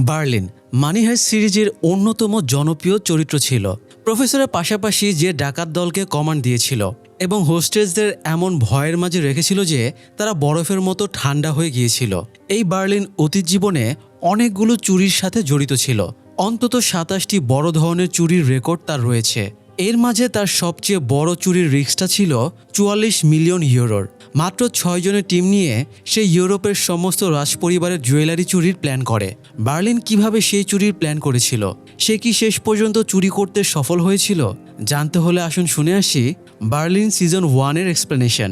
Berlin মানি highest সিরিজের অন্যতম জনপ্রিয় চরিত্র ছিল। প্রফেসরের পাশাপাশি যে ডাকাত দলকে কমান্ড দিয়েছিল এবং হোস্টেসদের এমন ভয়ের মাঝে রেখেছিল যে তারা বরফের মতো ঠান্ডা হয়ে গিয়েছিল। এই বার্লিন অতীত জীবনে অনেকগুলো চুরির সাথে জড়িত ছিল। অন্তত ২৭টি বড় ধরনের চুরির রেকর্ড তার রয়েছে। এর মাঝে তার সবচেয়ে বড় চুরির রিস্কটা ছিল ৪৪ মিলিয়ন ইউরোর। মাত্র ৬ জনের টিম নিয়ে সে ইউরোপের সমস্ত রাজপরিবারের জুয়েলারি চুরির প্ল্যান করে। বার্লিন কিভাবে সেই চুরির প্ল্যান করেছিল, সে কি শেষ পর্যন্ত চুরি করতে সফল হয়েছিল, জানতে হলে আসুন শুনে আসি বার্লিন সিজন 1-এর এক্সপ্লেনেশন।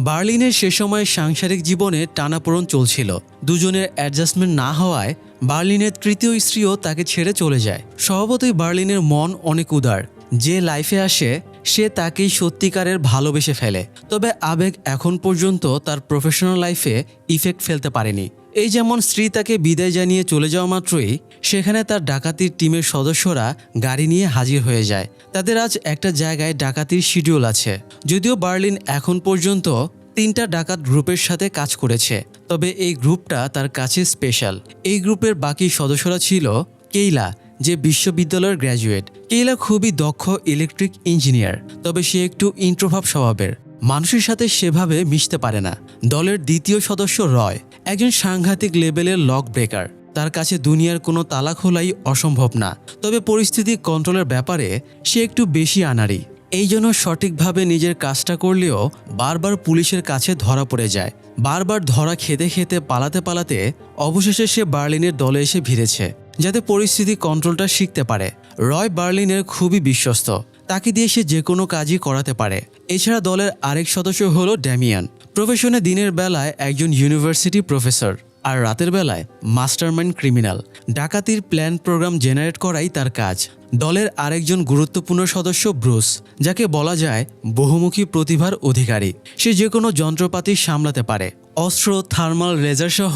বার্লিনের সে সময় সাংসারিক জীবনে টানাপোড়েন চলছিল। দুজনের অ্যাডজাস্টমেন্ট না হওয়ায় বার্লিনের তৃতীয় স্ত্রীও তাকে ছেড়ে চলে যায়। স্বভাবতই বার্লিনের মন অনেক উদার। যে লাইফে আসে সে তাকেই সত্যিকারের ভালোবেসে ফেলে। তবে আবেগ এখন পর্যন্ত তার প্রফেশনাল লাইফে ইফেক্ট ফেলতে পারেনি। এই যেমন স্ত্রী তাকে বিদায় জানিয়ে চলে যাওয়া মাত্রই সেখানে তার ডাকাতির টিমের সদস্যরা গাড়ি নিয়ে হাজির হয়ে যায়। তাদের আজ একটা জায়গায় ডাকাতির শিডিউল আছে। যদিও বার্লিন এখন পর্যন্ত ৩টা ডাকাত গ্রুপের সাথে কাজ করেছে, তবে এই গ্রুপটা তার কাছে স্পেশাল। এই গ্রুপের বাকি সদস্যরা ছিল কেইলা, যে বিশ্ববিদ্যালয়ের গ্র্যাজুয়েট। কেইলা খুবই দক্ষ ইলেকট্রিক ইঞ্জিনিয়ার, তবে সে একটু ইন্ট্রোভার্ট স্বভাবের, মানুষের সাথে সেভাবে মিশতে পারে না। দলের দ্বিতীয় সদস্য রয়, একজন সাংঘাতিক লেভেলের লক ব্রেকার। তার কাছে দুনিয়ার কোনো তালা খোলাই অসম্ভব না, তবে পরিস্থিতি কন্ট্রোলের ব্যাপারে সে একটু বেশি আনাড়ি। এই জন্য সঠিকভাবে নিজের কাজটা করলেও বারবার পুলিশের কাছে ধরা পড়ে যায়। বারবার ধরা খেতে খেতে পালাতে অবশেষে সে বার্লিনের দলে এসে ভিড়েছে, যাতে পরিস্থিতি কন্ট্রোলটা শিখতে পারে। রয় বার্লিনের খুবই বিশ্বস্ত, তাকে দিয়ে সে যে কোনো কাজই করাতে পারে। এছাড়া দলের আরেক সদস্য হলো ড্যামিয়ান। প্রফেশনে দিনের বেলায় একজন ইউনিভার্সিটি প্রফেসর, আর রাতের বেলায় মাস্টারমাইন্ড ক্রিমিনাল। ডাকাতির প্ল্যান প্রোগ্রাম জেনারেট করাই তার কাজ। দলের আরেকজন গুরুত্বপূর্ণ সদস্য ব্রুস, যাকে বলা যায় বহুমুখী প্রতিভার অধিকারী। সে যে কোনো যন্ত্রপাতি সামলাতে পারে। অস্ত্র, থার্মাল লেজার সহ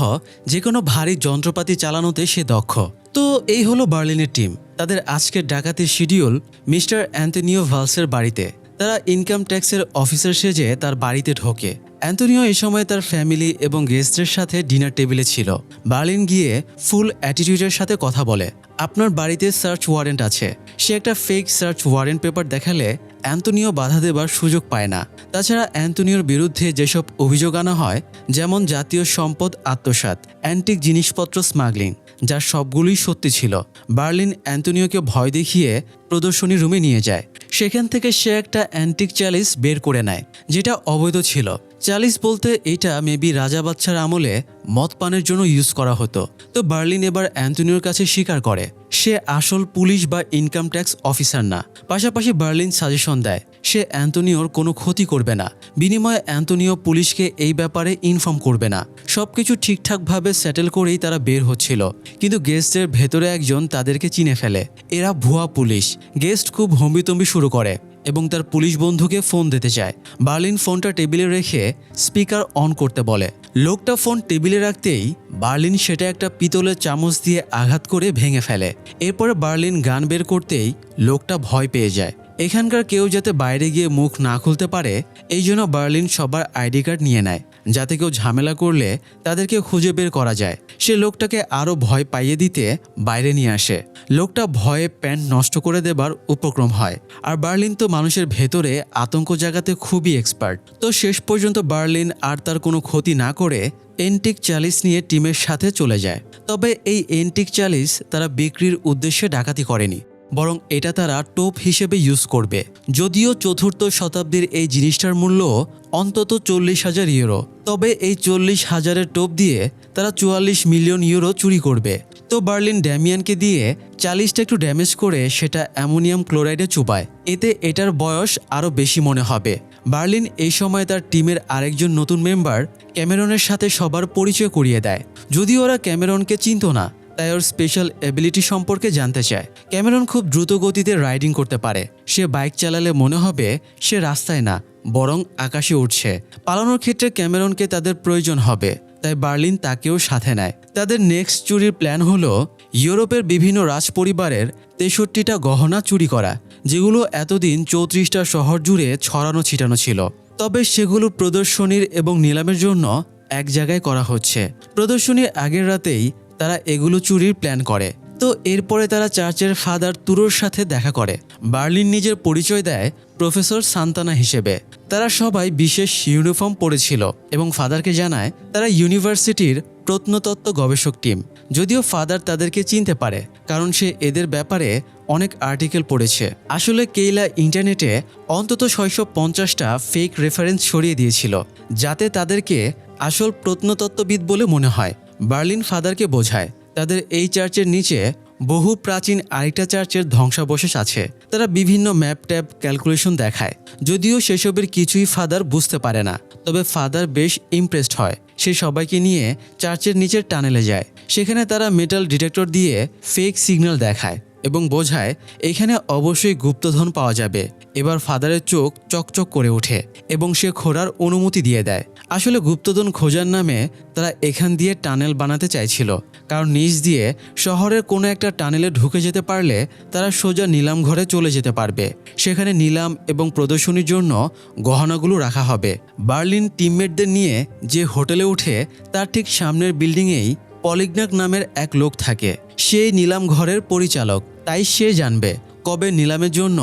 যে কোনো ভারী যন্ত্রপাতি চালানোতে সে দক্ষ। তো এই হলো বার্লিনের টিম। তাদের আজকের ডাকাতির শিডিউল মিস্টার অ্যান্তনিও ভালসের বাড়িতে। তারা ইনকাম ট্যাক্সের অফিসার সেজে তার বাড়িতে ঢোকে। অ্যান্তনিও এই সময় তার ফ্যামিলি এবং গেস্টদের সাথে ডিনার টেবিলে ছিল। বার্লিন গিয়ে ফুল অ্যাটিটিউডের সাথে কথা বলে, আপনার বাড়িতে সার্চ ওয়ারেন্ট আছে। সে একটা ফেক সার্চ ওয়ারেন্ট পেপার দেখালে অ্যান্তনিও বাধা দেবার সুযোগ পায় না। তাছাড়া অ্যান্তনিওর বিরুদ্ধে যেসব অভিযোগ আনা হয়, যেমন জাতীয় সম্পদ আত্মসাৎ, অ্যান্টিক জিনিসপত্র স্মাগলিং, যার সবগুলোই সত্যি ছিল। বার্লিন অ্যান্তনিওকে ভয় দেখিয়ে প্রদর্শনী রুমে নিয়ে যায়। সেখান থেকে সে একটা অ্যান্টিক চালিশ বের করে নেয়, যেটা অবৈধ ছিল। চালিশ বলতে এটা মেবি রাজা বাচ্চার আমলে মদ পানের জন্য ইউজ করা হতো। তো বার্লিন এবার অ্যান্তনিওর কাছে স্বীকার করে সে আসল পুলিশ বা ইনকাম ট্যাক্স অফিসার না। পাশাপাশি বার্লিন সাজেশন দেয় সে অ্যান্তনিওর কোনো ক্ষতি করবে না, বিনিময়ে অ্যান্তনিও পুলিশকে এই ব্যাপারে ইনফর্ম করবে না। সবকিছু ঠিকঠাকভাবে সেটেল করেই তারা বের হচ্ছিল, কিন্তু গেস্টের ভেতরে একজন তাদেরকে চিনে ফেলে। এরা ভুয়া পুলিশ। গেস্ট খুব হম্বিতম্বি শুরু করে এবং তার পুলিশ বন্ধুকে ফোন দিতে চায়। বার্লিন ফোনটা টেবিলে রেখে স্পিকার অন করতে বলে। লোকটা ফোন টেবিলে রাখতেই বার্লিন সেটা একটা পিতলের চামচ দিয়ে আঘাত করে ভেঙে ফেলে। এরপরে বার্লিন গান বের করতেই লোকটা ভয় পেয়ে যায়। এখানকার কেউ যাতে বাইরে গিয়ে মুখ না খুলতে পারে, এই জন্য বার্লিন সবার আইডি কার্ড নিয়ে নেয়, যাতে কেউ ঝামেলা করলে তাদেরকে খুঁজে বের করা যায়। সে লোকটাকে আরও ভয় পাইয়ে দিতে বাইরে নিয়ে আসে। লোকটা ভয়ে প্যান্ট নষ্ট করে দেবার উপক্রম হয়। আর বার্লিন তো মানুষের ভেতরে আতঙ্ক জাগাতে খুবই এক্সপার্ট। তো শেষ পর্যন্ত বার্লিন আর তার কোনো ক্ষতি না করে এন্টিক চালিশ নিয়ে টিমের সাথে চলে যায়। তবে এই এন্টিক চালিশ তারা বিক্রির উদ্দেশ্যে ডাকাতি করেনি, বরং এটা তারা টোপ হিসেবে ইউজ করবে। যদিও চতুর্থ শতাব্দীর এই জিনিসটার মূল্য অন্তত ৪০,০০০ ইউরো, তবে এই ৪০,০০০-এর টোপ দিয়ে তারা ৪৪ মিলিয়ন ইউরো চুরি করবে। তো বার্লিন ড্যামিয়ানকে দিয়ে চালিশটা একটু ড্যামেজ করে সেটা অ্যামোনিয়াম ক্লোরাইডে চুবায়, এতে এটার বয়স আরও বেশি মনে হবে। বার্লিন এই সময় তার টিমের আরেকজন নতুন মেম্বার ক্যামেরনের সাথে সবার পরিচয় করিয়ে দেয়। যদিও ওরা ক্যামেরনকে চিনত না, তাই ওর স্পেশাল এবিলিটি সম্পর্কে জানতে চায়। ক্যামেরন খুব দ্রুত গতিতে রাইডিং করতে পারে। সে বাইক চালালে মনে হবে সে রাস্তায় না, বরং আকাশে উঠছে। পালানোর ক্ষেত্রে ক্যামেরনকে তাদের প্রয়োজন হবে, তাই বার্লিন তাকেও সাথে নেয়। তাদের নেক্সট চুরির প্ল্যান হলো ইউরোপের বিভিন্ন রাজপরিবারের ৬৩টা গহনা চুরি করা, যেগুলো এতদিন ৩৪টা শহর জুড়ে ছড়ানো ছিটানো ছিল। তবে সেগুলো প্রদর্শনীর এবং নিলামের জন্য এক জায়গায় করা হচ্ছে। প্রদর্শনীর আগের রাতেই তারা এগুলো চুরির প্ল্যান করে। তো এরপরে তারা চার্চের ফাদার তুরোর সাথে দেখা করে। বার্লিন নিজের পরিচয় দেয় প্রফেসর সান্তানা হিসেবে। তারা সবাই বিশেষ ইউনিফর্ম পরেছিল এবং ফাদারকে জানায় তারা ইউনিভার্সিটির প্রত্নতত্ত্ব গবেষক টিম। যদিও ফাদার তাদেরকে চিনতে পারে, কারণ সে এদের ব্যাপারে অনেক আর্টিকেল পড়েছে। আসলে কেইলা ইন্টারনেটে অন্তত 650টা ফেক রেফারেন্স ছড়িয়ে দিয়েছিল, যাতে তাদেরকে আসল প্রত্নতত্ত্ববিদ বলে মনে হয়। বার্লিন ফাদারকে বোঝায় তাদের এই চার্চের নিচে বহু প্রাচীন আরেকটা চার্চের ধ্বংসাবশেষ আছে। তারা বিভিন্ন ম্যাপ ট্যাপ ক্যালকুলেশন দেখায়, যদিও সেসবের কিছুই ফাদার বুঝতে পারে না। তবে ফাদার বেশ ইমপ্রেসড হয়। সে সবাইকে নিয়ে চার্চের নিচের টানেলে যায়। সেখানে তারা মেটাল ডিটেক্টর দিয়ে ফেক সিগন্যাল দেখায় এবং বোঝায় এখানে অবশ্যই গুপ্তধন পাওয়া যাবে। এবার ফাদারের চোখ চকচক করে ওঠে এবং সে খোঁড়ার অনুমতি দিয়ে দেয়। আসলে গুপ্তধন খোঁজার নামে তারা এখান দিয়ে টানেল বানাতে চাইছিল, কারণ নিচ দিয়ে শহরের কোনো একটা টানেলে ঢুকে যেতে পারলে তারা সোজা নিলাম ঘরে চলে যেতে পারবে। সেখানে নিলাম এবং প্রদর্শনীর জন্য গহনাগুলো রাখা হবে। বার্লিন টিমমেটদের নিয়ে যে হোটেলে উঠে তার ঠিক সামনের বিল্ডিংয়েই পলিগনাক নামের এক লোক থাকে। সেই নিলাম ঘরের পরিচালক, তাই সে জানবে কবে নিলামের জন্য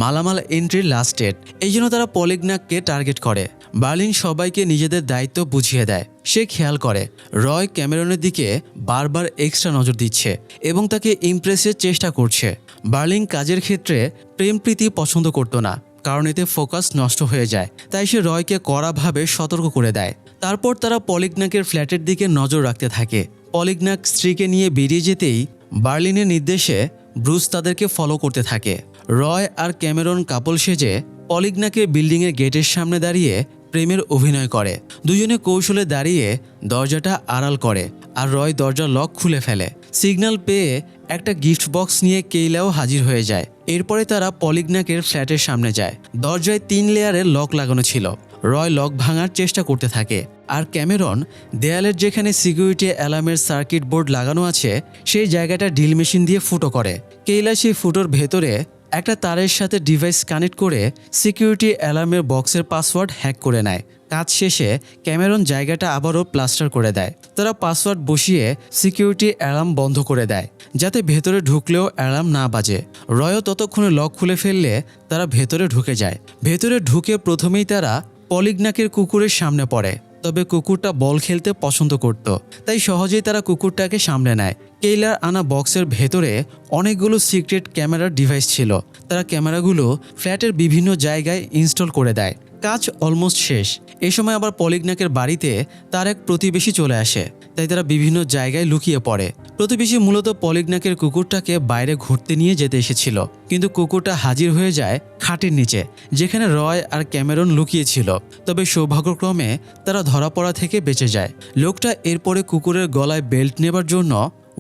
মালামাল এন্ট্রির লাস্ট ডেট। এই জন্য তারা পলিগনাককে টার্গেট করে। বার্লিন সবাইকে নিজেদের দায়িত্ব বুঝিয়ে দেয়। সে খেয়াল করে রয় ক্যামেরনের দিকে বারবার এক্সট্রা নজর দিচ্ছে এবং তাকে ইমপ্রেসের চেষ্টা করছে। বার্লিন কাজের ক্ষেত্রে প্রেম প্রীতি পছন্দ করতো না, কারণ এতে ফোকাস নষ্ট হয়ে যায়। তাই সে রয়কে কড়াভাবে সতর্ক করে দেয়। তারপর তারা পলিগনাকের ফ্ল্যাটের দিকে নজর রাখতে থাকে। পলিগনাক স্ত্রীকে নিয়ে বেরিয়ে যেতেই বার্লিনের নির্দেশে ব্রুস তাদেরকে ফলো করতে থাকে। রয় আর ক্যামেরন কাপল সেজে পলিগনাকের বিল্ডিংয়ের গেটের সামনে দাঁড়িয়ে প্রেমের অভিনয় করে। দুজনে কৌশলে দাঁড়িয়ে দরজাটা আড়াল করে আর রয় দরজার লক খুলে ফেলে। সিগন্যাল পেয়ে একটা গিফট বক্স নিয়ে কেইলাও হাজির হয়ে যায়। এরপরে তারা পলিগনাকের ফ্ল্যাটের সামনে যায়। দরজায় 3 লেয়ারের লক লাগানো ছিল। রয় লক ভাঙার চেষ্টা করতে থাকে আর ক্যামেরন দেয়ালের যেখানে সিকিউরিটি অ্যালার্মের সার্কিট বোর্ড লাগানো আছে সেই জায়গাটা ড্রিল মেশিন দিয়ে ফুটো করে। কেইলা সেই ফুটোর ভেতরে একটা তারের সাথে ডিভাইস কানেক্ট করে সিকিউরিটি অ্যালার্মের বক্সের পাসওয়ার্ড হ্যাক করে নেয়। কাজ শেষে ক্যামেরন জায়গাটা আবারও প্লাস্টার করে দেয়। তারা পাসওয়ার্ড বসিয়ে সিকিউরিটি অ্যালার্ম বন্ধ করে দেয়, যাতে ভেতরে ঢুকলেও অ্যালার্ম না বাজে। রয়ও ততক্ষণে লক খুলে ফেললে তারা ভেতরে ঢুকে যায়। ভেতরে ঢুকে প্রথমেই তারা পলিগনাকের কুকুরের সামনে পড়ে। তবে কুকুরটা বল খেলতে পছন্দ করত, তাই সহজেই তারা কুকুরটাকে সামলে নেয়। কেইলার আনা বক্সের ভেতরে অনেকগুলো সিক্রেট ক্যামেরার ডিভাইস ছিল। তারা ক্যামেরাগুলো ফ্ল্যাটের বিভিন্ন জায়গায় ইনস্টল করে দেয়। কাজ অলমোস্ট শেষ। এ সময় আবার পলিগনাকের বাড়িতে তার এক প্রতিবেশী চলে আসে, তাই তারা বিভিন্ন জায়গায় লুকিয়ে পড়ে। প্রতিবেশী মূলত পলিগনাকের কুকুরটাকে বাইরে ঘুরতে নিয়ে যেতে এসেছিল, কিন্তু কুকুরটা হাজির হয়ে যায় খাটের নিচে, যেখানে রয় আর ক্যামেরন লুকিয়েছিল। তবে সৌভাগ্যক্রমে তারা ধরা পড়া থেকে বেঁচে যায়। লোকটা এরপরে কুকুরের গলায় বেল্ট নেবার জন্য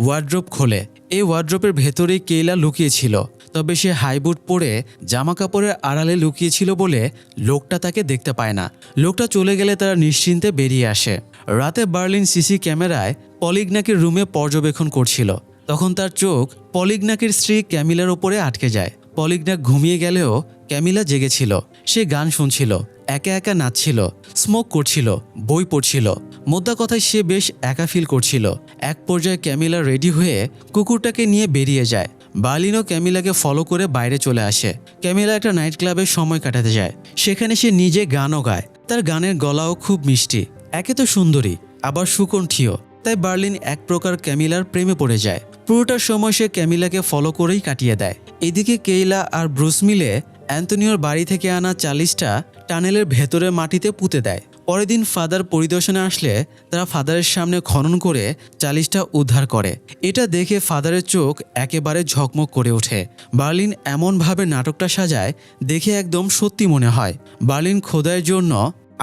ওয়ার্ড্রোব খোলে। এই ওয়ার্ড্রোবের ভেতরেই কেইলা লুকিয়েছিল। তবে সে হাইবুট পরে জামা কাপড়ের আড়ালে লুকিয়েছিল বলে লোকটা তাকে দেখতে পায় না। লোকটা চলে গেলে তারা নিশ্চিন্তে বেরিয়ে আসে। রাতে বার্লিন সিসি ক্যামেরায় পলিগনাকের রুমে পর্যবেক্ষণ করছিল। তখন তার চোখ পলিগনাকের স্ত্রী ক্যামিলার ওপরে আটকে যায়। পলিগনাক ঘুমিয়ে গেলেও ক্যামিলা জেগেছিল। সে গান শুনছিল, একা একা নাচছিল, স্মোক করছিল, বই পড়ছিল। মোদ্দা কথায় সে বেশ একা ফিল করছিল। এক পর্যায়ে ক্যামিলা রেডি হয়ে কুকুরটাকে নিয়ে বেরিয়ে যায়। বার্লিনও ক্যামিলাকে ফলো করে বাইরে চলে আসে। ক্যামিলা একটা নাইট ক্লাবে সময় কাটাতে যায়। সেখানে সে নিজে গানও গায়। তার গানের গলাও খুব মিষ্টি। একে তো সুন্দরী, আবার সুকণ্ঠীয়, তাই বার্লিন এক প্রকার ক্যামিলার প্রেমে পড়ে যায়। পুরোটার সময় সে ক্যামিলাকে ফলো করেই কাটিয়ে দেয়। এদিকে কেইলা আর ব্রুস মিলে অ্যান্তনিওর বাড়ি থেকে আনা 40টা টানেলের ভেতরে মাটিতে পুঁতে দেয়। পরের দিন ফাদার পরিদর্শনে আসলে তারা ফাদারের সামনে খনন করে 40টা উদ্ধার করে। এটা দেখে ফাদারের চোখ একেবারে ঝকমক করে ওঠে। বার্লিন এমনভাবে নাটকটা সাজায়, দেখে একদম সত্যি মনে হয়। বার্লিন খোদাইয়ের জন্য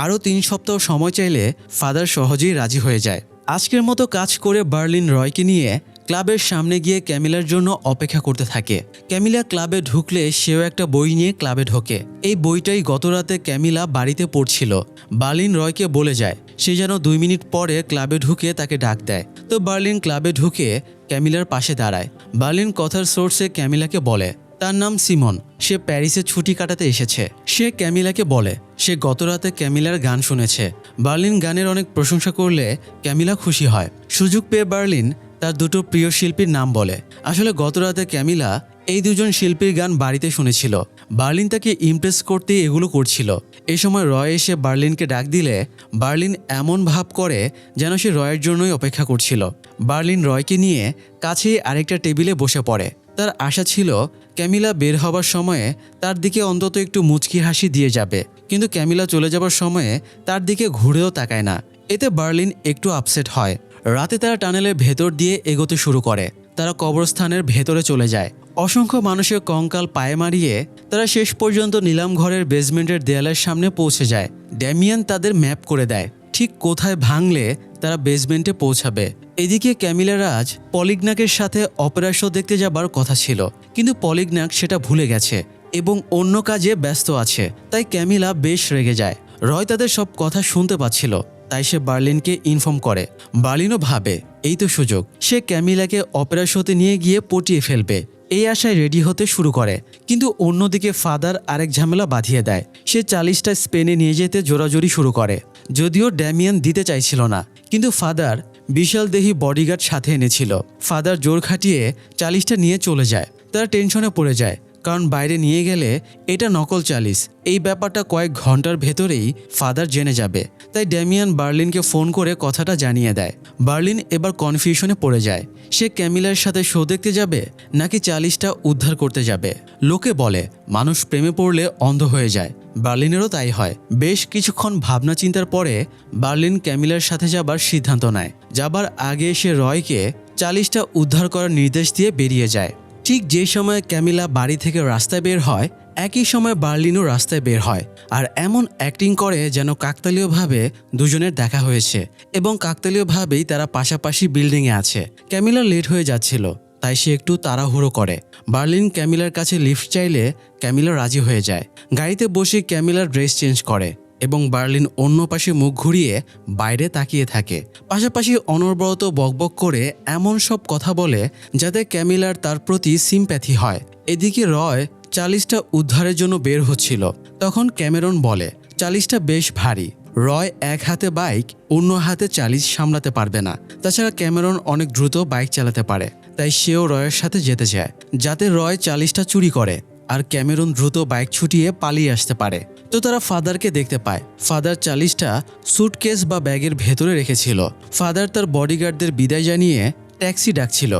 আরও 3 সপ্তাহ সময় চাইলে ফাদার সহজেই রাজি হয়ে যায়। আজকের মতো কাজ করে বার্লিন রয়কে নিয়ে ক্লাবের সামনে গিয়ে ক্যামিলার জন্য অপেক্ষা করতে থাকে। ক্যামিলা ক্লাবে ঢুকলে সেও একটা বই নিয়ে ক্লাবে ঢোকে। এই বইটাই গতরাতে ক্যামিলা বাড়িতে পড়ছিল। বার্লিন রয়কে বলে যায় সে যেন 2 মিনিট পরে ক্লাবে ঢুকে তাকে ডাক দেয়। তো বার্লিন ক্লাবে ঢুকে ক্যামিলার পাশে দাঁড়ায়। বার্লিন কথার সোর্সে ক্যামিলাকে বলে তার নাম সিমন। সে প্যারিসে ছুটি কাটাতে এসেছে। সে ক্যামিলাকে বলে সে গতরাতে ক্যামিলার গান শুনেছে। বার্লিন গানের অনেক প্রশংসা করলে ক্যামিলা খুশি হয়। সুযোগ পেয়ে বার্লিন তার দুটো প্রিয় শিল্পীর নাম বলে। আসলে গতরাতে ক্যামিলা এই দুজন শিল্পীর গান বাড়িতে শুনেছিল। বার্লিন তাকে ইমপ্রেস করতে এগুলো করছিল। এই সময় রয় এসে বার্লিনকে ডাক দিলে বার্লিন এমন ভাব করে যেন সে রয়ের জন্যই অপেক্ষা করছিল। বার্লিন রয়কে নিয়ে কাছেই আরেকটা টেবিলে বসে পড়ে। তার আশা ছিল ক্যামিলা বের হবার সময়ে তার দিকে অন্তত একটু মুচকি হাসি দিয়ে যাবে, কিন্তু ক্যামিলা চলে যাবার সময়ে তার দিকে ঘুরেও তাকায় না। এতে বার্লিন একটু আপসেট হয়। রাতে তারা টানেলের ভেতর দিয়ে এগোতে শুরু করে। তারা কবরস্থানের ভেতরে চলে যায়। অসংখ্য মানুষের কঙ্কাল পায়ে মারিয়ে তারা শেষ পর্যন্ত নিলাম ঘরের বেসমেন্টের দেয়ালের সামনে পৌঁছে যায়। ড্যামিয়ান তাদের ম্যাপ করে দেয় ঠিক কোথায় ভাঙলে তারা বেসমেন্টে পৌঁছাবে। এদিকে ক্যামিলার আজ পলিগনাকের সাথে অপেরা শো দেখতে যাবার কথা ছিল, কিন্তু পলিগনাক সেটা ভুলে গেছে এবং অন্য কাজে ব্যস্ত আছে। তাই ক্যামিলা বেশ রেগে যায়। রয় তাদের সব কথা শুনতে পাচ্ছিল, তাই সে বার্লিনকে ইনফর্ম করে। বার্লিনও ভাবে এই তো সুযোগ, সে ক্যামিলাকে অপেরা শোতে নিয়ে গিয়ে পটিয়ে ফেলবে। এই আশায় রেডি হতে শুরু করে, কিন্তু অন্যদিকে ফাদার আরেক ঝামেলা বাঁধিয়ে দেয়। সে 40টা স্পেনে নিয়ে যেতে জোরাজোরি শুরু করে। যদিও ড্যামিয়ান দিতে চাইছিল না, কিন্তু ফাদার বিশাল দেহি বডিগার্ড সাথে এনেছিল। ফাদার জোর খাটিয়ে 40টা নিয়ে চলে যায়। তারা টেনশনে পড়ে যায়, কারণ বাইরে নিয়ে গেলে এটা নকল 40। এই ব্যাপারটা কয়েক ঘন্টার ভেতরেই ফাদার জেনে যাবে। তাই ড্যামিয়ান বার্লিনকে ফোন করে কথাটা জানিয়ে দেয়। বার্লিন এবার কনফিউশনে পড়ে যায়। সে ক্যামিলার সাথে শো দেখতে যাবে নাকি 40টা উদ্ধার করতে যাবে। লোকে বলে মানুষ প্রেমে পড়লে অন্ধ হয়ে যায়। বার্লিনেরও তাই হয়। বেশ কিছুক্ষণ ভাবনা চিন্তার পরে বার্লিন ক্যামিলার সাথে যাবার সিদ্ধান্ত নেয়। যাবার আগে সে রয়কে 40টা উদ্ধার করার নির্দেশ দিয়ে বেরিয়ে যায়। ঠিক যে সময় ক্যামিলা বাড়ি থেকে রাস্তায় বের হয়, একই সময় বার্লিনও রাস্তায় বের হয় আর এমন অ্যাক্টিং করে যেন কাকতালীয়ভাবে দুজনের দেখা হয়েছে এবং কাকতালীয়ভাবেই তারা পাশাপাশি বিল্ডিংয়ে আছে। ক্যামিলা লেট হয়ে যাচ্ছিল, তাই সে একটু তাড়াহুড়ো করে। বার্লিন ক্যামিলার কাছে লিফট চাইলে ক্যামিলা রাজি হয়ে যায়। গাড়িতে বসে ক্যামিলার ড্রেস চেঞ্জ করে এবং বার্লিন অন্য পাশে মুখ ঘুরিয়ে বাইরে তাকিয়ে থাকে। পাশাপাশি অনবরত বকবক করে এমন সব কথা বলে যাতে ক্যামিলার তার প্রতি সিম্প্যাথি হয়। এদিকে রয় 40টা উদ্ধারের জন্য বের হচ্ছিল। তখন ক্যামেরন বলে 40টা বেশ ভারী। রয় এক হাতে বাইক, অন্য হাতে 40 সামলাতে পারবে না। তাছাড়া ক্যামেরন অনেক দ্রুত বাইক চালাতে পারে, তাই সেও রয়ের সাথে যেতে চায় যাতে রয় 40টা চুরি করে আর ক্যামেরন দ্রুত বাইক ছুটিয়ে পালিয়ে আসতে পারে। তো তারা ফাদারকে দেখতে পায়। ফাদার 40টা সুটকেস বা ব্যাগের ভেতরে রেখেছিল। ফাদার তার বডিগার্ডদের বিদায় জানিয়ে ট্যাক্সি ডাকছিল।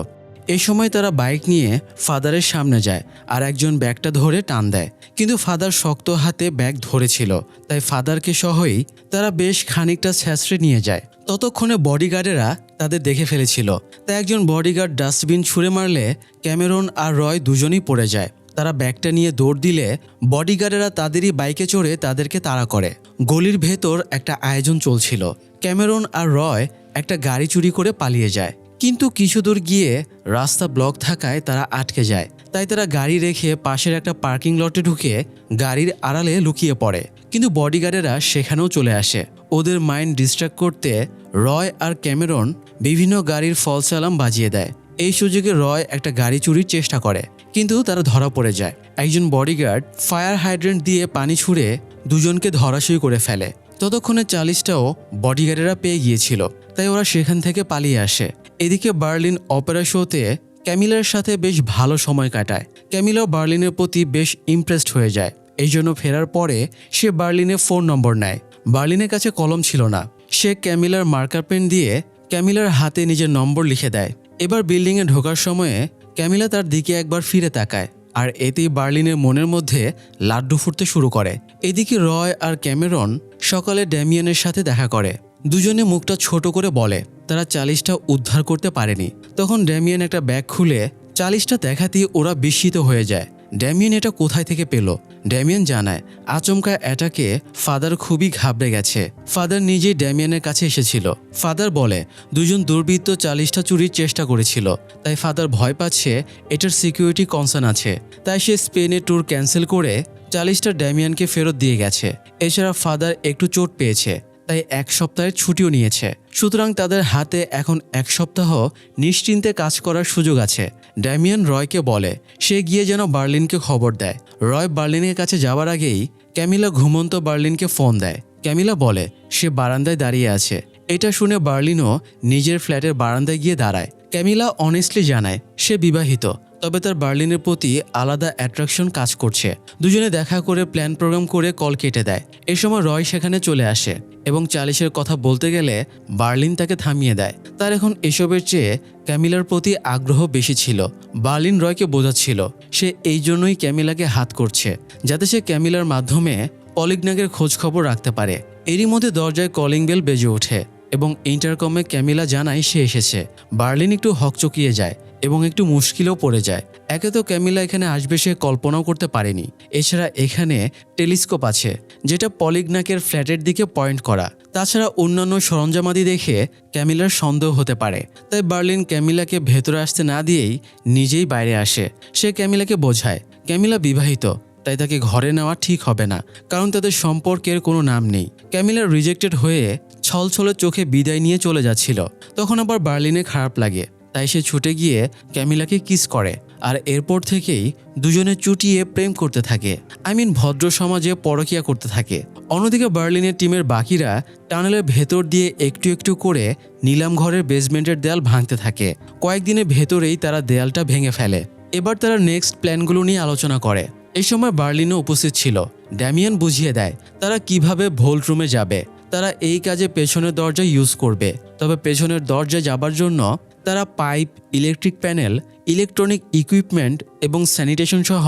এ সময় তারা বাইক নিয়ে ফাদারের সামনে যায় আর একজন ব্যাগটা ধরে টান দেয়, কিন্তু ফাদার শক্ত হাতে ব্যাগ ধরেছিল। তাই ফাদারকে সহই তারা বেশ খানিকটা ছ্যাঁচড়ে নিয়ে যায়। ততক্ষণে বডিগার্ডেরা তাদের দেখে ফেলেছিল, তাই একজন বডিগার্ড ডাস্টবিন ছুঁড়ে মারলে ক্যামেরন আর রয় দুজনেই পড়ে যায়। তারা ব্যাগটা নিয়ে দৌড় দিলে বডিগার্ডেরা তাদেরই বাইকে চড়ে তাদেরকে তাড়া করে। গলির ভেতর একটা আয়োজন চলছিল। ক্যামেরন আর রয় একটা গাড়ি চুরি করে পালিয়ে যায়, কিন্তু কিছু দূর গিয়ে রাস্তা ব্লক থাকায় তারা আটকে যায়। তাই তারা গাড়ি রেখে পাশের একটা পার্কিং লটে ঢুকে গাড়ির আড়ালে লুকিয়ে পড়ে, কিন্তু বডিগার্ডেরা সেখানেও চলে আসে। ওদের মাইন্ড ডিস্ট্র্যাক্ট করতে রয় আর ক্যামেরন বিভিন্ন গাড়ির ফলস অ্যালার্ম বাজিয়ে দেয়। এই সুযোগে রয় একটা গাড়ি চুরির চেষ্টা করে, কিন্তু তারা ধরা পড়ে যায়। একজন বডিগার্ড ফায়ার হাইড্রেন্ট দিয়ে পানি ছুঁড়ে দুজনকে ধরাশয়ী করে ফেলে। ততক্ষণে 40টাও বডিগার্ডেরা পেয়ে গিয়েছিল, তাই ওরা সেখান থেকে পালিয়ে আসে। এদিকে বার্লিন অপেরা শোতে ক্যামিলার সাথে বেশ ভালো সময় কাটায়। ক্যামিলাও বার্লিনের প্রতি বেশ ইমপ্রেসড হয়ে যায়। এই জন্য ফেরার পরে সে বার্লিনের ফোন নম্বর নেয়। বার্লিনের কাছে কলম ছিল না। সে ক্যামিলার মার্কার পেন দিয়ে ক্যামিলার হাতে নিজের নম্বর লিখে দেয়। এবার বিল্ডিংয়ে ঢোকার সময়ে ক্যামিলা তার দিকে একবার ফিরে তাকায়, আর এতেই বার্লিনের মনের মধ্যে লাড্ডু ফুটতে শুরু করে। এদিকে রয় আর ক্যামেরন সকালে ড্যামিয়ানের সাথে দেখা করে। দুজনে মুখটা ছোট করে বলে তারা 40টা উদ্ধার করতে পারেনি। তখন ড্যামিয়ান একটা ব্যাগ খুলে 40টা দেখাতেই ওরা বিস্মিত হয়ে যায়। ড্যামিয়ান এটা কোথায় থেকে পেল? ড্যামিয়ান জানায় আচমকা অ্যাটাকে ফাদার খুবই ঘাবড়ে গেছে। ফাদার নিজেই ড্যামিয়ানের কাছে এসেছিল। ফাদার বলে দুজন দুর্বৃত্ত 40টা চুরির চেষ্টা করেছিল, তাই ফাদার ভয় পাচ্ছে এটার সিকিউরিটি কনসার্ন আছে। তাই সে স্পেনে ট্যুর ক্যান্সেল করে 40টা ড্যামিয়ানকে ফেরত দিয়ে গেছে। এছাড়া ফাদার একটু চোট পেয়েছে, তাই 1 সপ্তাহের ছুটিও নিয়েছে। সুতরাং তাদের হাতে এখন 1 সপ্তাহ নিশ্চিন্তে কাজ করার সুযোগ আছে। ড্যামিয়ান রয়কে বলে সে গিয়ে যেন বার্লিনকে খবর দেয়। রয় বার্লিনের কাছে যাওয়ার আগেই ক্যামিলা ঘুমন্ত বার্লিনকে ফোন দেয়। ক্যামিলা বলে সে বারান্দায় দাঁড়িয়ে আছে। এটা শুনে বার্লিনও নিজের ফ্ল্যাটের বারান্দায় গিয়ে দাঁড়ায়। ক্যামিলা অনেস্টলি জানায় সে বিবাহিত, তবে তার বার্লিনের প্রতি আলাদা অ্যাট্রাকশন কাজ করছে। দুজনে দেখা করে প্ল্যান প্রোগ্রাম করে কল কেটে দেয়। এ সময় রয় সেখানে চলে আসে এবং চালিশের কথা বলতে গেলে বার্লিন তাকে থামিয়ে দেয়। তার এখন এসবের চেয়ে ক্যামিলার প্রতি আগ্রহ বেশি ছিল। বার্লিন রয়কে বোঝাচ্ছিল সে এই জন্যই ক্যামিলাকে হাত করছে, যাতে সে ক্যামিলার মাধ্যমে পলিগনাকের খোঁজ খবর রাখতে পারে। এরই মধ্যে দরজায় কলিং বেল বেজে ওঠে এবং ইন্টারকমে ক্যামিলা জানায় সে এসেছে। বার্লিন একটু হকচকিয়ে যায় এবং একটু মুশকিলেও পড়ে যায়। একে তো ক্যামিলা এখানে আসবে সে কল্পনাও করতে পারেনি। এছাড়া এখানে টেলিস্কোপ আছে যেটা পলিগনাকের ফ্ল্যাটের দিকে পয়েন্ট করা। তাছাড়া অন্যান্য সরঞ্জামাদি দেখে ক্যামিলার সন্দেহ হতে পারে। তাই বার্লিন ক্যামিলাকে ভেতরে আসতে না দিয়েই নিজেই বাইরে আসে। সে ক্যামিলাকে বোঝায় ক্যামিলা বিবাহিত, তাই তাকে ঘরে নেওয়া ঠিক হবে না, কারণ তাদের সম্পর্কের কোনো নাম নেই। ক্যামিলা রিজেক্টেড হয়ে ছলছলে চোখে বিদায় নিয়ে চলে যাচ্ছিল। তখন আবার বার্লিনে খারাপ লাগে, তাই সে ছুটে গিয়ে ক্যামিলাকে কিস করে। আর এরপর থেকেই দুজনে চুটিয়ে প্রেম করতে থাকে। ভদ্র সমাজে পরকীয়া করতে থাকে। অন্যদিকে বার্লিনের টিমের বাকিরা টানেলের ভেতর দিয়ে একটু একটু করে নিলাম ঘরের বেসমেন্টের দেয়াল ভাঙতে থাকে। কয়েকদিনের ভেতরেই তারা দেয়ালটা ভেঙে ফেলে। এবার তারা নেক্সট প্ল্যানগুলো নিয়ে আলোচনা করে। এই সময় বার্লিনও উপস্থিত ছিল। ড্যামিয়ান বুঝিয়ে দেয় তারা কিভাবে ভোল্ট রুমে যাবে। তারা এই কাজে পেছনের দরজা ইউজ করবে, তবে পেছনের দরজায় যাবার জন্য তারা pipe, electric panel, electronic equipment এবং স্যানিটেশন সহ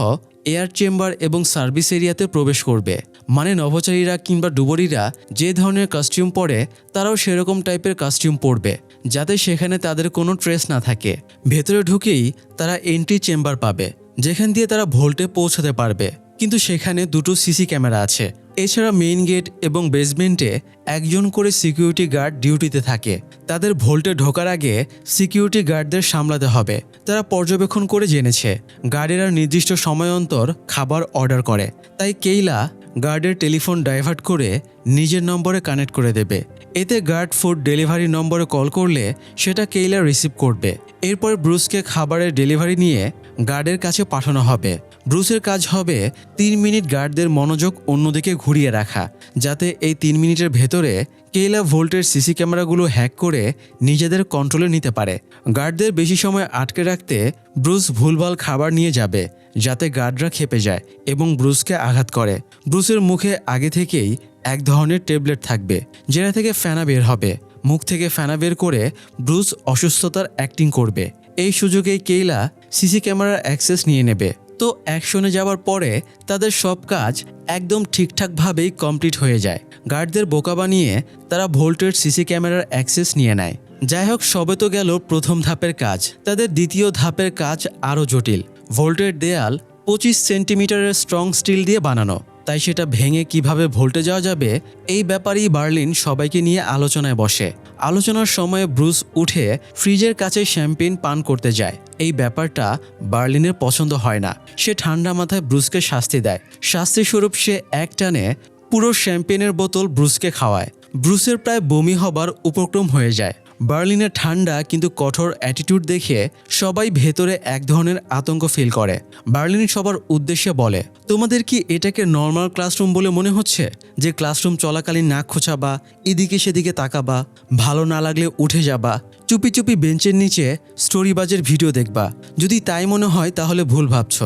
এয়ার চেম্বার এবং সার্ভিস এরিয়াতে প্রবেশ করবে। মানে নভোচারীরা কিংবা ডুবুরিরা যে ধরনের কস্টিউম পরে তারাও সেরকম টাইপের কস্টিউম পরবে, যাতে সেখানে তাদের কোনো ট্রেস না থাকে। ভেতরে ঢুকেই তারা এন্ট্রি চেম্বার পাবে, যেখান দিয়ে তারা ভোল্টে পৌঁছাতে পারবে। কিন্তু সেখানে দুটো সিসি ক্যামেরা আছে। এছাড়া মেইন গেট এবং বেসমেন্টে একজন করে সিকিউরিটি গার্ড ডিউটিতে থাকে। তাদের ভোল্টে ঢোকার আগে সিকিউরিটি গার্ডদের সামলাতে হবে। তারা পর্যবেক্ষণ করে জেনেছে গার্ডেরা নির্দিষ্ট সময় অন্তর খাবার অর্ডার করে, তাই কেইলা গার্ডের টেলিফোন ডাইভার্ট করে নিজের নম্বরে কানেক্ট করে দেবে। এতে গার্ড ফুড ডেলিভারি নম্বরে কল করলে সেটা কেইলা রিসিভ করবে। এরপর ব্রুসকে খাবারের ডেলিভারি নিয়ে গার্ডের কাছে পাঠানো হবে। ব্রুসের কাজ হবে 3 মিনিট গার্ডদের মনোযোগ অন্যদিকে ঘুরিয়ে রাখা, যাতে এই 3 মিনিটের ভেতরে কেইলা ভোল্টের সিসি ক্যামেরাগুলো হ্যাক করে নিজেদের কন্ট্রোলে নিতে পারে। গার্ডদের বেশি সময় আটকে রাখতে ব্রুস ভুলভাল খাবার নিয়ে যাবে, যাতে গার্ডরা খেপে যায় এবং ব্রুসকে আঘাত করে। ব্রুসের মুখে আগে থেকেই এক ধরনের ট্যাবলেট থাকবে, যেটা থেকে ফেনা বের হবে। মুখ থেকে ফেনা বের করে ব্রুস অসুস্থতার অ্যাক্টিং করবে। এই সুযোগেই কেইলা সিসি ক্যামেরার অ্যাক্সেস নিয়ে নেবে। তো অ্যাকশনে যাওয়ার পরে তাদের সব কাজ একদম ঠিকঠাকভাবেই কমপ্লিট হয়ে যায়। গার্ডদের বোকা বানিয়ে তারা ভোল্টের সিসি ক্যামেরার অ্যাক্সেস নিয়ে নেয়। যাই হোক, সবে তো গেল প্রথম ধাপের কাজ। তাদের দ্বিতীয় ধাপের কাজ আরও জটিল। ভোল্টের দেয়াল 25 সেন্টিমিটারের স্ট্রং স্টিল দিয়ে বানানো, তাই সেটা ভেঙে কিভাবে ভোল্টে যাওয়া যাবে এই ব্যাপারেই বার্লিন সবাইকে নিয়ে আলোচনায় বসে। আলোচনার সময় ব্রুস উঠে ফ্রিজের কাছে শ্যাম্পেন পান করতে যায়। এই ব্যাপারটা বার্লিনের পছন্দ হয় না। সে ঠান্ডা মাথায় ব্রুসকে শাস্তি দেয়। শাস্তিস্বরূপ সে এক টানে পুরো শ্যাম্পেনের বোতল ব্রুসকে খাওয়ায়। ব্রুসের প্রায় বমি হবার উপক্রম হয়ে যায়। বার্লিনের ঠান্ডা কিন্তু কঠোর অ্যাটিটিউড দেখে সবাই ভেতরে এক ধরনের আতঙ্ক ফিল করে। বার্লিন সবার উদ্দেশ্যে বলে, তোমাদের কি এটাকে নর্মাল ক্লাসরুম বলে মনে হচ্ছে, যে ক্লাসরুম চলাকালীন নাক খোঁচাবা, এদিকে সেদিকে তাকাবা, ভালো না লাগলে উঠে যাবা, চুপি চুপি বেঞ্চের নিচে স্টোরিবাজের ভিডিও দেখবা? যদি তাই মনে হয় তাহলে ভুল ভাবছ।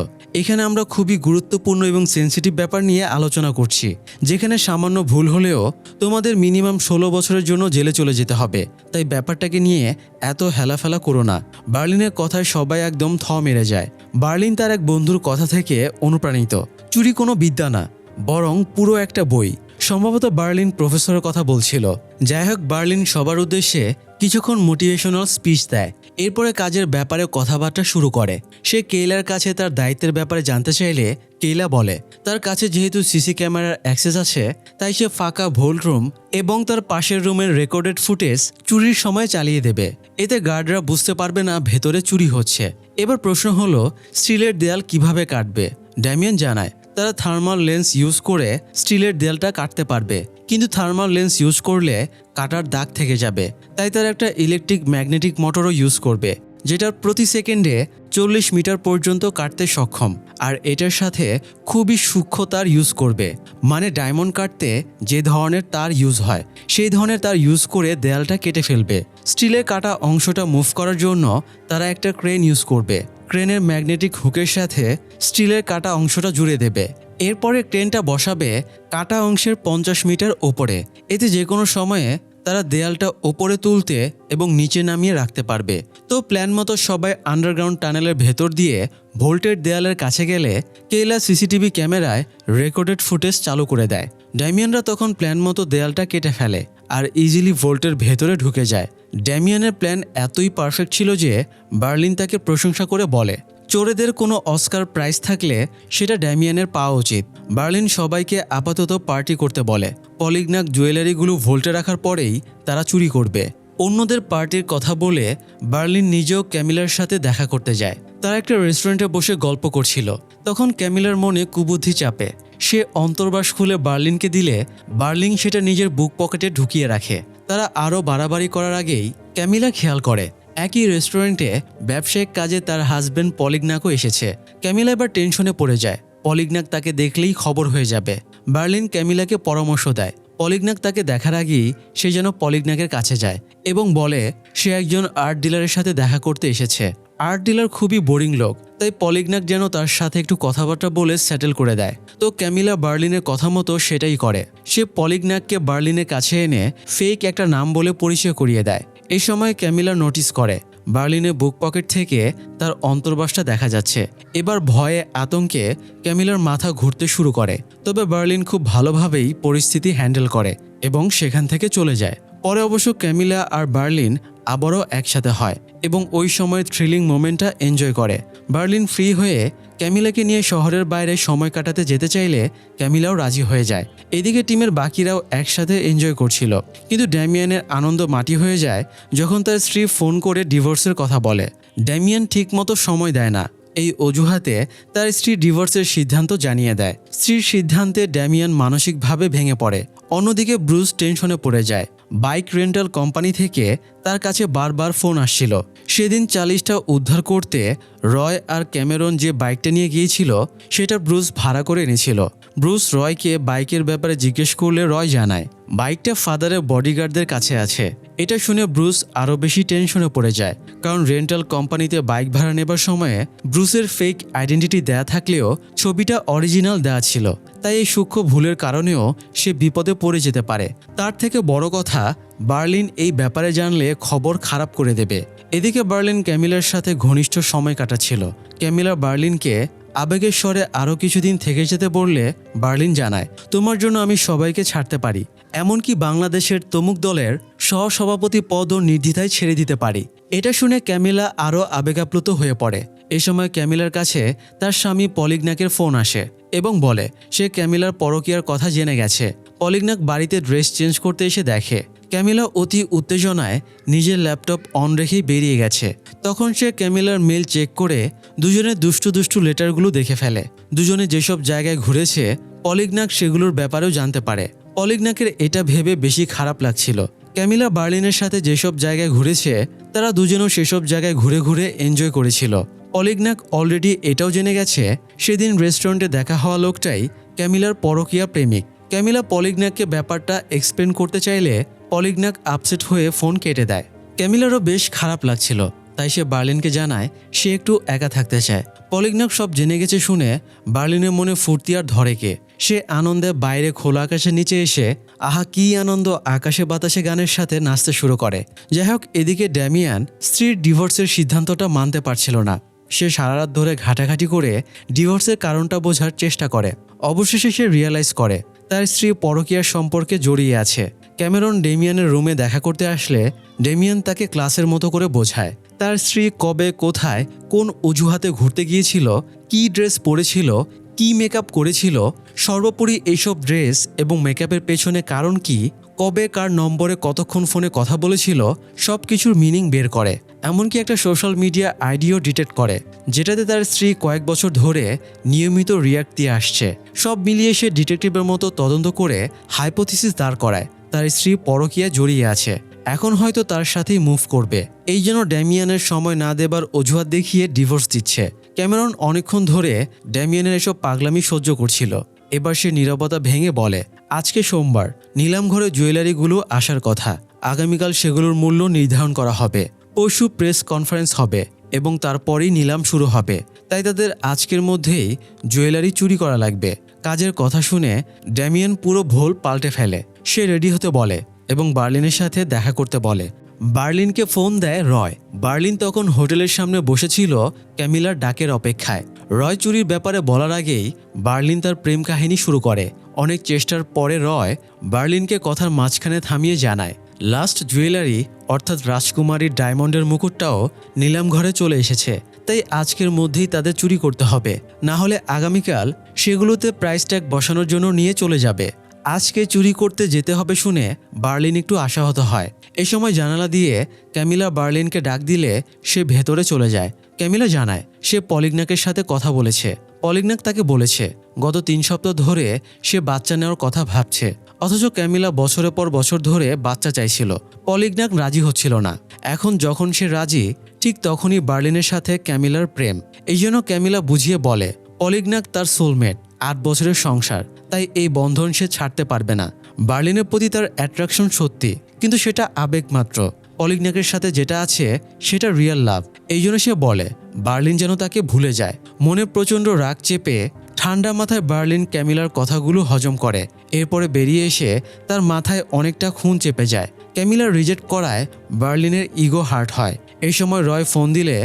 এখানে আমরা খুবই গুরুত্বপূর্ণ এবং সেন্সিটিভ ব্যাপার নিয়ে আলোচনা করছি, যেখানে সামান্য ভুল হলেও তোমাদের মিনিমাম 16 বছরের জন্য জেলে চলে যেতে হবে। তাই ব্যাপারটাকে নিয়ে এত হেলাফেলা করো না। বার্লিনের কথায় সবাই একদম থ মেরে যায়। বার্লিন তার এক বন্ধুর কথা থেকে অনুপ্রাণিত। চুরি কোনো বিদ্যা না, বরং পুরো একটা বই। সম্ভবত বার্লিন প্রফেসরের কথা বলছিল। যাই হোক, বার্লিন সবার উদ্দেশ্যে কিছুক্ষণ মোটিভেশনাল স্পিচ দেয়। এরপরে কাজের ব্যাপারে কথাবার্তা শুরু করে। সে কেইলার কাছে তার দায়িত্বের ব্যাপারে জানতে চাইলে কেইলা বলে তার কাছে যেহেতু সিসি ক্যামেরার অ্যাক্সেস আছে, তাই সে ফাঁকা ভোল্ট রুম এবং তার পাশের রুমের রেকর্ডেড ফুটেজ চুরির সময় চালিয়ে দেবে। এতে গার্ডরা বুঝতে পারবে না ভেতরে চুরি হচ্ছে। এবার প্রশ্ন হলো, স্টিলের দেয়াল কিভাবে কাটবে? ড্যামিয়ান জানায় তারা থার্মাল লেন্স ইউজ করে স্টিলের দেয়ালটা কাটতে পারবে, কিন্তু থার্মাল লেন্স ইউজ করলে কাটার দাগ থেকে যাবে। তাই তারা একটা ইলেকট্রিক ম্যাগনেটিক মোটরও ইউজ করবে। যেটা প্রতি সেকেন্ডে 40 মিটার পর্যন্ত কাটতে সক্ষম। আর এটার সাথে খুবই সূক্ষ্ম তার ইউজ করবে, মানে ডায়মন্ড কাটতে যে ধরনের তার ইউজ হয় সেই ধরনের তার ইউজ করে দেয়ালটা কেটে ফেলবে। স্টিলের কাটা অংশটা মুভ করার জন্য তারা একটা ক্রেন ইউজ করবে। ক্রেনের ম্যাগনেটিক হুকের সাথে স্টিলের কাটা অংশটা জুড়ে দেবে। এরপরে ক্রেনটা বসাবে কাটা অংশের 50 মিটার ওপরে। এতে যে কোনো সময়ে তারা দেয়ালটা ওপরে তুলতে এবং নিচে নামিয়ে রাখতে পারবে। তো প্ল্যান মতো সবাই আন্ডারগ্রাউন্ড টানেলের ভেতর দিয়ে ভোল্টের দেয়ালের কাছে গেলে কেইলা সিসিটিভি ক্যামেরায় রেকর্ডেড ফুটেজ চালু করে দেয়। ড্যামিয়ানরা তখন প্ল্যান মতো দেয়ালটা কেটে ফেলে আর ইজিলি ভোল্টের ভেতরে ঢুকে যায়। ড্যামিয়ানের প্ল্যান এতই পারফেক্ট ছিল যে বার্লিন তাকে প্রশংসা করে বলে, চোরেদের কোনো অস্কার প্রাইজ থাকলে সেটা ড্যামিয়ানের পাওয়া উচিত। বার্লিন সবাইকে আপাতত পার্টি করতে বলে। পলিগনাক জুয়েলারিগুলো ভোল্টে রাখার পরেই তারা চুরি করবে। অন্যদের পার্টির কথা বলে বার্লিন নিজেও ক্যামিলার সাথে দেখা করতে যায়। তারা একটা রেস্টুরেন্টে বসে গল্প করছিল। তখন ক্যামিলার মনে কুবুদ্ধি চাপে। সে অন্তর্বাস খুলে বার্লিনকে দিলে বার্লিন সেটা নিজের বুক পকেটে ঢুকিয়ে রাখে। তারা আরও বাড়াবাড়ি করার আগেই ক্যামিলা খেয়াল করে একই রেস্টুরেন্টে ব্যবসায়িক কাজে তার হাজব্যান্ড পলিগনাকও এসেছে। ক্যামিলা এবার টেনশনে পড়ে যায়। পলিগনাক তাকে দেখলেই খবর হয়ে যাবে। বার্লিন ক্যামিলাকে পরামর্শ দেয় পলিগনাক তাকে দেখার আগেই সে যেন পলিগনাকের কাছে যায় এবং বলে সে একজন আর্ট ডিলারের সাথে দেখা করতে এসেছে। আর্ট ডিলার খুবই বোরিং লোক, তাই পলিগনাক যেন তার সাথে একটু কথাবার্তা বলে সেটেল করে দেয়। তো ক্যামিলা বার্লিনের কথা মতো সেটাই করে। সে পলিগনাককে বার্লিনের কাছে এনে ফেক একটা নাম বলে পরিচয় করিয়ে দেয়। এই সময় ক্যামিলা নোটিস করে বার্লিনের বুক পকেট থেকে তার অন্তর্বাসটা দেখা যাচ্ছে। এবার ভয়ে আতঙ্কে ক্যামিলার মাথা ঘুরতে শুরু করে। তবে বার্লিন খুব ভালোভাবেই পরিস্থিতি হ্যান্ডেল করে এবং সেখান থেকে চলে যায়। পরে অবশ্য ক্যামিলা আর বার্লিন আবারও একসাথে হয় এবং ওই সময় থ্রিলিং মোমেন্টটা এনজয় করে। বার্লিন ফ্রি হয়ে ক্যামিলাকে নিয়ে শহরের বাইরে সময় কাটাতে যেতে চাইলে ক্যামিলাও রাজি হয়ে যায়। এদিকে টিমের বাকিরাও একসাথে এনজয় করছিল। কিন্তু ড্যামিয়ানের আনন্দ মাটি হয়ে যায় যখন তার স্ত্রী ফোন করে ডিভোর্সের কথা বলে। ড্যামিয়ান ঠিকমতো সময় দেয় না। এই অজুহাতে তার স্ত্রী ডিভোর্সের সিদ্ধান্ত জানিয়ে দেয়। স্ত্রীর সিদ্ধান্তে ড্যামিয়ান মানসিকভাবে ভেঙে পড়ে। অন্যদিকে ব্রুস টেনশনে পড়ে যায়। বাইক রেন্টাল কোম্পানি থেকে তার কাছে বারবার ফোন আসছিল। সেদিন চালিশটা উদ্ধার করতে রয় আর ক্যামেরন যে বাইকটা নিয়ে গিয়েছিল সেটা ব্রুস ভাড়া করে এনেছিল। ব্রুস রয়কে বাইকের ব্যাপারে জিজ্ঞেস করলে রয় জানায় বাইকটা ফাদারের বডিগার্ডদের কাছে আছে। এটা শুনে ব্রুস আরও বেশি টেনশনে পড়ে যায়, কারণ রেন্টাল কোম্পানিতে বাইক ভাড়া নেবার সময়ে ব্রুসের ফেক আইডেন্টিটি দেয়া থাকলেও ছবিটা অরিজিনাল দেয়া ছিল। তাই এই সূক্ষ্ম ভুলের কারণেও সে বিপদে পড়ে যেতে পারে। তার থেকে বড় কথা, বার্লিন এই ব্যাপারে জানলে খবর খারাপ করে দেবে। এদিকে বার্লিন ক্যামিলার সাথে ঘনিষ্ঠ সময় কাটাচ্ছিল। ক্যামিলা বার্লিনকে আবেগের স্বরে আরও কিছুদিন থেকে যেতে বললে বার্লিন জানায়, তোমার জন্য আমি সবাইকে ছাড়তে পারি, এমনকি বাংলাদেশের তমুক দলের সহসভাপতি পদও নির্দ্বিধায় ছেড়ে দিতে পারি। এটা শুনে ক্যামিলা আরও আবেগাপ্লুত হয়ে পড়ে। এ সময় ক্যামিলার কাছে তার স্বামী পলিগনাকের ফোন আসে এবং বলে সে ক্যামিলার পরকীয়ার কথা জেনে গেছে। পলিগনাক বাড়িতে ড্রেস চেঞ্জ করতে এসে দেখে ক্যামিলা অতি উত্তেজনায় নিজের ল্যাপটপ অন রেখেই বেরিয়ে গেছে। তখন সে ক্যামিলার মেল চেক করে দুজনের দুষ্টু দুষ্টু লেটারগুলো দেখে ফেলে। দুজনে যেসব জায়গায় ঘুরেছে পলিগনাক সেগুলোর ব্যাপারেও জানতে পারে। পলিগনাকের এটা ভেবে বেশি খারাপ লাগছিল। ক্যামিলা বার্লিনের সাথে যেসব জায়গায় ঘুরেছে তারা দুজনেও সেসব জায়গায় ঘুরে ঘুরে এনজয় করেছিল। পলিগনাক অলরেডি এটাও জেনে গেছে সেদিন রেস্টুরেন্টে দেখা হওয়া লোকটাই ক্যামিলার পরকীয়া প্রেমিক। ক্যামিলা পলিগনাককে ব্যাপারটা এক্সপ্লেন করতে চাইলে পলিগনাক আপসেট হয়ে ফোন কেটে দেয়। ক্যামিলারও বেশ খারাপ লাগছিল, তাই সে বার্লিনকে জানায় সে একটু একা থাকতে চায়। পলিগনাক সব জেনে গেছে শুনে বার্লিনের মনে ফুর্তি আর ধরে কে। সে আনন্দে বাইরে খোলা আকাশের নিচে এসে আহা কি আনন্দ আকাশে বাতাসে গানের সাথে নাচতে শুরু করে। যাই হোক, এদিকে ড্যামিয়ান স্ত্রীর ডিভোর্সের সিদ্ধান্তটা মানতে পারছিল না। সে সারা রাত ধরে ঘাটাঘাটি করে ডিভোর্সের কারণটা বোঝার চেষ্টা করে। অবশেষে সে রিয়েলাইজ করে তার স্ত্রী পরকীয়ার সম্পর্কে জড়িয়ে আছে। ক্যামেরন ডেমিয়ানের রুমে দেখা করতে আসলে ডেমিয়ান তাকে ক্লাসের মতো করে বোঝায় তার স্ত্রী কবে, কোথায়, কোন অজুহাতে ঘুরতে গিয়েছিল, কি ড্রেস পরেছিল, কি মেকআপ করেছিল, সর্বোপরি এইসব ড্রেস এবং মেকআপের পেছনে কারণ কি, কবে কার নম্বরে কতক্ষণ ফোনে কথা বলেছিল, সব কিছুর মিনিং বের করে। এমনকি একটা সোশ্যাল মিডিয়া আইডিও ডিটেক্ট করে যেটাতে তার স্ত্রী কয়েক বছর ধরে নিয়মিত রিয়াক্ট দিয়ে আসছে। সব মিলিয়ে সে ডিটেকটিভের মতো তদন্ত করে হাইপোথিসিস দাঁড় করায় তার স্ত্রী পরকীয়ায় জড়িয়ে আছে। এখন হয়তো তার সাথেই মুভ করবে। এই জন্য ড্যামিয়ানের সময় না দেবার অজুহাত দেখিয়ে ডিভোর্স দিচ্ছে। ক্যামেরন অনেকক্ষণ ধরে ড্যামিয়ানের এসব পাগলামি সহ্য করছিল। এবার সে নীরবতা ভেঙে বলে, আজকে সোমবার, নিলাম ঘরে জুয়েলারিগুলো আসার কথা। আগামীকাল সেগুলোর মূল্য নির্ধারণ করা হবে। পরশু প্রেস কনফারেন্স হবে এবং তারপরেই নিলাম শুরু হবে। তাই তাদের আজকের মধ্যেই জুয়েলারি চুরি করা লাগবে। কাজের কথা শুনে ড্যামিয়ান পুরো ভোল পাল্টে ফেলে। সে রেডি হতে বলে এবং বার্লিনের সাথে দেখা করতে বলে। বার্লিনকে ফোন দেয় রয়। বার্লিন তখন হোটেলের সামনে বসেছিল ক্যামিলার ডাকের অপেক্ষায়। রয় চুরির ব্যাপারে বলার আগেই বার্লিন তার প্রেম কাহিনী শুরু করে। অনেক চেষ্টার পরে রয় বার্লিনকে কথার মাঝখানে থামিয়ে জানায়, লাস্ট জুয়েলারি অর্থাৎ রাজকুমারীর ডায়মন্ডের মুকুটটাও নিলাম ঘরে চলে এসেছে। তাই আজকের মধ্যেই তাদের চুরি করতে হবে, না হলে আগামীকাল সেগুলোতে প্রাইস ট্যাগ বসানোর জন্য নিয়ে চলে যাবে। আজকে চুরি করতে যেতে হবে শুনে বার্লিন একটু আশাহত হয়। এ সময় জানালা দিয়ে ক্যামিলা বার্লিনকে ডাক দিলে সে ভেতরে চলে যায়। ক্যামিলা জানায় সে পলিগনাকের সাথে কথা বলেছে। পলিগনাক তাকে বলেছে গত 3 সপ্তাহ ধরে সে বাচ্চা নেওয়ার কথা ভাবছে, অথচ ক্যামিলা বছরের পর বছর ধরে বাচ্চা চাইছিল। পলিগনাক রাজি হচ্ছিল না। এখন যখন সে রাজি, ঠিক তখনই বার্লিনের সাথে ক্যামিলার প্রেম। এই জন্য ক্যামিলা বুঝিয়ে বলে পলিগনাক তার সোলমেট, 8 বছরের সংসার, তাই এই বন্ধন সে ছাড়তে পারবে না। বার্লিনের প্রতি তার অ্যাট্রাকশন সত্যি, কিন্তু সেটা আবেগ মাত্র। পলিগনাকের সাথে যেটা আছে সেটা রিয়েল লাভ। এই জন্য সে বলে বার্লিন যেন তাকে ভুলে যায়। মনে প্রচণ্ড রাগ চেপে ঠান্ডা মাথায় বার্লিন ক্যামিলার কথাগুলো হজম করে। এরপরে বেরিয়ে এসে তার মাথায় অনেকটা খুন চেপে যায়। ক্যামিলা রিজেক্ট করায় বার্লিনের ইগো হার্ট হয়। এই সময় রয় ফোন দিলে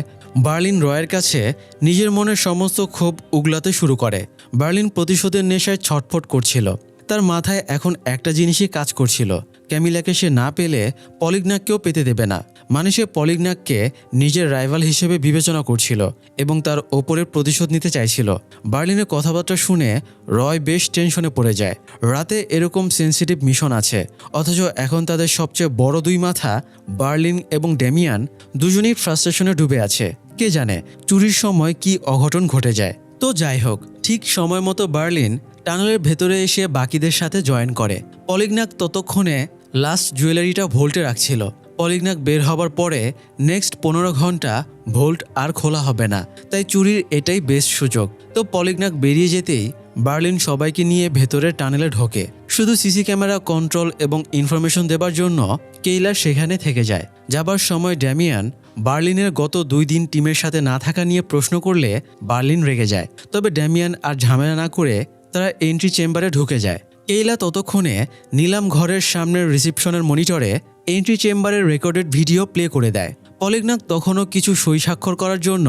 বার্লিন রয়ের কাছে নিজের মনের সমস্ত ক্ষোভ উগলাতে শুরু করে। বার্লিন প্রতিশোধের নেশায় ছটফট করছিল। তার মাথায় এখন একটা জিনিসই কাজ করছিল, ক্যামিলাকে সে না পেলে পলিগনাককেও পেতে দেবে না। মানে সে পলিগনাককে নিজের রাইভাল হিসেবে বিবেচনা করছিল এবং তার ওপরের প্রতিশোধ নিতে চাইছিল। বার্লিনের কথাবার্তা শুনে রয় বেশ টেনশনে পড়ে যায়। রাতে এরকম সেন্সিটিভ মিশন আছে, অথচ এখন তাদের সবচেয়ে বড় দুই মাথা বার্লিন এবং ড্যামিয়ান দুজনেই ফ্রাস্ট্রেশনে ডুবে আছে। কে জানে চুরির সময় কি অঘটন ঘটে যায়। তো যাই হোক, ঠিক সময় মতো বার্লিন টানেলের ভেতরে এসে বাকিদের সাথে জয়েন করে। পলিগনাক ততক্ষণে লাস্ট জুয়েলারিটা ভোল্টে রাখছিল। পলিগনাক বের হবার পরে নেক্সট 15 ঘন্টা ভোল্ট আর খোলা হবে না, তাই চুরির এটাই বেস্ট সুযোগ। তো পলিগনাক বেরিয়ে যেতেই বার্লিন সবাইকে নিয়ে ভেতরে টানেলে ঢোকে। শুধু সিসি ক্যামেরা কন্ট্রোল এবং ইনফরমেশন দেবার জন্য কেইলা সেখানে থেকে যায়। যাবার সময় ড্যামিয়ান বার্লিনের গত 2 দিন টিমের সাথে না থাকা নিয়ে প্রশ্ন করলে বার্লিন রেগে যায়। তবে ড্যামিয়ান আর ঝামেলা না করে তারা এন্ট্রি চেম্বারে ঢুকে যায়। কেইলা ততক্ষণে নিলাম ঘরের সামনের রিসেপশনের মনিটরে এন্ট্রি চেম্বারের রেকর্ডেড ভিডিও প্লে করে দেয়। পলিগনাক তখনও কিছু সই স্বাক্ষর করার জন্য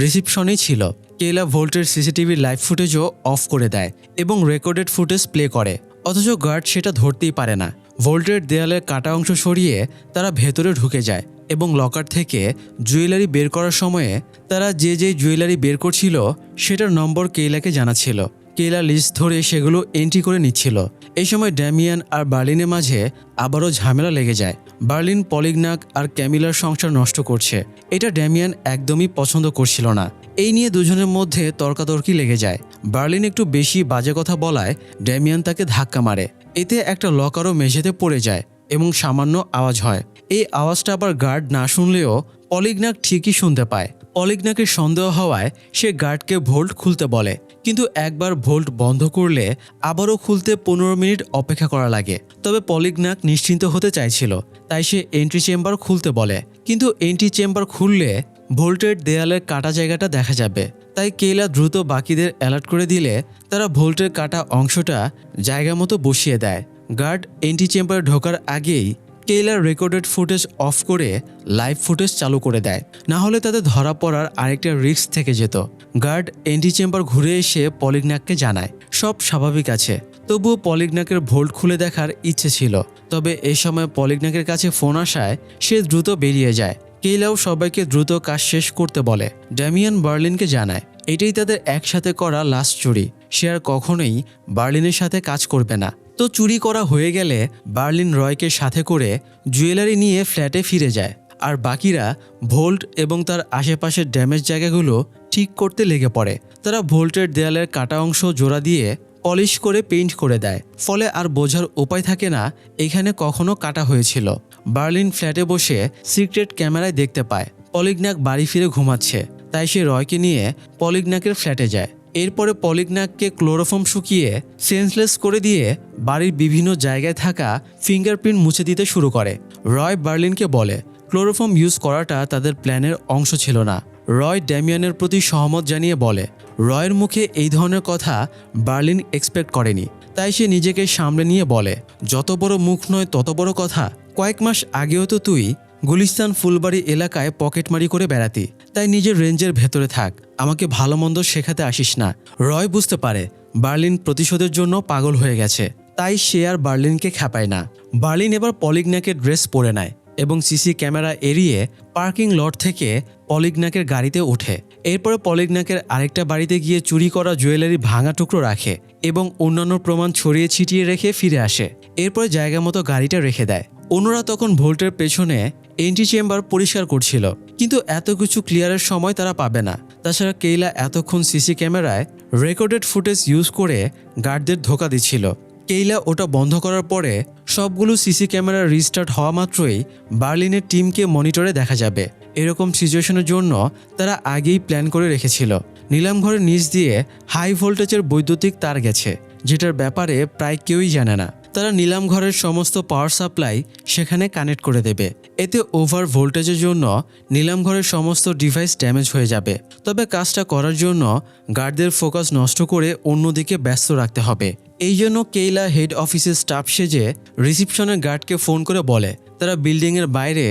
রিসেপশনেই ছিল। কেইলা ভোল্টের সিসিটিভি লাইভ ফুটেজও অফ করে দেয় এবং রেকর্ডেড ফুটেজ প্লে করে, অথচ গার্ড সেটা ধরতেই পারে না। ভোল্টের দেয়ালের কাটা অংশ সরিয়ে তারা ভেতরে ঢুকে যায় এবং লকার থেকে জুয়েলারি বের করার সময়ে তারা যে জুয়েলারি বের করছিল সেটার নম্বর কেইলাকে জানাচ্ছিল। কেইলা লিস্ট ধরে সেগুলো এন্ট্রি করে নিচ্ছিল। এই সময় ড্যামিয়ান আর বার্লিনের মাঝে আবারও ঝামেলা লেগে যায়। বার্লিন পলিগনাক আর ক্যামিলার সংসার নষ্ট করছে, এটা ড্যামিয়ান একদমই পছন্দ করছিল না। এই নিয়ে দুজনের মধ্যে তর্কাতর্কি লেগে যায়। বার্লিন একটু বেশি বাজে কথা বলায় ড্যামিয়ান তাকে ধাক্কা মারে। এতে একটা লকারও মেঝেতে পড়ে যায় এবং সামান্য আওয়াজ হয়। এই আওয়াজটা আবার গার্ড না শুনলেও পলিগনাক ঠিকই শুনতে পায়। পলিগনাকের সন্দেহ হওয়ায় সে গার্ডকে ভোল্ট খুলতে বলে, কিন্তু একবার ভোল্ট বন্ধ করলে আবারও খুলতে 15 মিনিট অপেক্ষা করা লাগে। তবে পলিগনাক নিশ্চিন্ত হতে চাইছিল, তাই সে এন্ট্রি চেম্বার খুলতে বলে। কিন্তু এন্ট্রি চেম্বার খুললে ভোল্টের দেয়ালের কাটা জায়গাটা দেখা যাবে। তাই কেইলা দ্রুত বাকিদের অ্যালার্ট করে দিলে তারা ভোল্টের কাটা অংশটা জায়গা মতো বসিয়ে দেয়। গার্ড এন্ট্রি চেম্বারে ঢোকার আগেই কেইলার রেকর্ডেড ফুটেজ অফ করে লাইভ ফুটেজ চালু করে দেয়, না হলে তাদের ধরা পড়ার আরেকটা রিস্ক থেকে যেত। গার্ড এন্ট্রি চেম্বার ঘুরে এসে পলিগনাককে জানায় সব স্বাভাবিক আছে। তবুও পলিগনাকের ভোল্ট খুলে দেখার ইচ্ছে ছিল। তবে এই সময় পলিগনাকের কাছে ফোন আসায় সে দ্রুত বেরিয়ে যায়। কেইলাও সবাইকে দ্রুত কাজ শেষ করতে বলে। ড্যামিয়ান বার্লিনকে জানায় এটাই তাদের একসাথে করা লাস্ট চুরি, সে আর কখনোই বার্লিনের সাথে কাজ করবে না। তো চুরি করা হয়ে গেলে বার্লিন রয়কে সাথে করে জুয়েলারি নিয়ে ফ্ল্যাটে ফিরে যায়, আর বাকিরা ভোল্ট এবং তার আশেপাশের ড্যামেজ জায়গাগুলো ঠিক করতে লেগে পড়ে। তারা ভোল্টের দেয়ালের কাটা অংশ জোড়া দিয়ে পলিশ করে পেইন্ট করে দেয়। ফলে আর বোঝার উপায় থাকে না এখানে কখনো কাটা হয়েছিল। বার্লিন ফ্ল্যাটে বসে সিক্রেট ক্যামেরায় দেখতে পায় পলিগন্যাক বাড়ি ফিরে ঘুমাচ্ছে। তাই সে রয়কে নিয়ে পলিগন্যাকের ফ্ল্যাটে যায়। এরপরে পলিগন্যাককে ক্লোরোফর্ম শুকিয়ে সেন্সলেস করে দিয়ে বাড়ির বিভিন্ন জায়গায় থাকা ফিঙ্গারপ্রিন্ট মুছে দিতে শুরু করে। রয় বার্লিনকে বলে ক্লোরোফর্ম ইউজ করাটা তাদের প্ল্যানের অংশ ছিল না। রয় ড্যামিয়ানের প্রতি সহমত জানিয়ে বলে রয়ের মুখে এই ধরনের কথা বার্লিন এক্সপেক্ট করেনি। তাই সে নিজেকে সামলে নিয়ে বলে যত বড় মুখ নয় তত বড় কথা। কয়েক মাস আগেও তো তুই গুলিস্তান ফুলবাড়ি এলাকায় পকেটমারি করে বেড়াতি, তাই নিজের রেঞ্জের ভেতরে থাক, আমাকে ভালো মন্দ শেখাতে আসিস না। রয় বুঝতে পারে বার্লিন প্রতিশোধের জন্য পাগল হয়ে গেছে, তাই সে আর বার্লিনকে খেপায় না। বার্লিন এবার পলিগন্যাকের ড্রেস পরে নেয় এবং সিসি ক্যামেরা এড়িয়ে পার্কিং লট থেকে পলিগন্যাকের গাড়িতে ওঠে। এরপরে পলিগন্যাকের আরেকটা বাড়িতে গিয়ে চুরি করা জুয়েলারি ভাঙা টুকরো রাখে এবং অন্যান্য প্রমাণ ছড়িয়ে ছিটিয়ে রেখে ফিরে আসে। এরপরে জায়গা মতো গাড়িটা রেখে দেয়। অন্যরা তখন ভোল্টের পেছনে এন্ট্রি চেম্বার পরিষ্কার করছিল, কিন্তু এত কিছু ক্লিয়ারের সময় তারা পাবে না। তাছাড়া কেইলা এতক্ষণ সিসি ক্যামেরায় রেকর্ডেড ফুটেজ ইউজ করে গার্ডদের ধোঁকা দিচ্ছিল। কেইলা ওটা বন্ধ করার পরে সবগুলো সিসি ক্যামেরা রিস্টার্ট হওয়া মাত্রই বার্লিনের টিমকে মনিটরে দেখা যাবে। এরকম সিচুয়েশনের জন্য তারা আগেই প্ল্যান করে রেখেছিল। নিলামঘরের নিচ দিয়ে হাই ভোল্টেজের বৈদ্যুতিক তার গেছে, যেটার ব্যাপারে প্রায় কেউই জানে না। তারা নিলামঘরের সমস্ত পাওয়ার সাপ্লাই সেখানে কানেক্ট করে দেবে। এতে ওভার ভোল্টেজের জন্য নিলামঘরের সমস্ত ডিভাইস ড্যামেজ হয়ে যাবে। তবে কাজটা করার জন্য গার্ডদের ফোকাস নষ্ট করে অন্যদিকে ব্যস্ত রাখতে হবে। এই জন্য কেইলা হেড অফিসের স্টাফ সেজে রিসিপশনের গার্ডকে ফোন করে বলে তারা বিল্ডিংয়ের বাইরে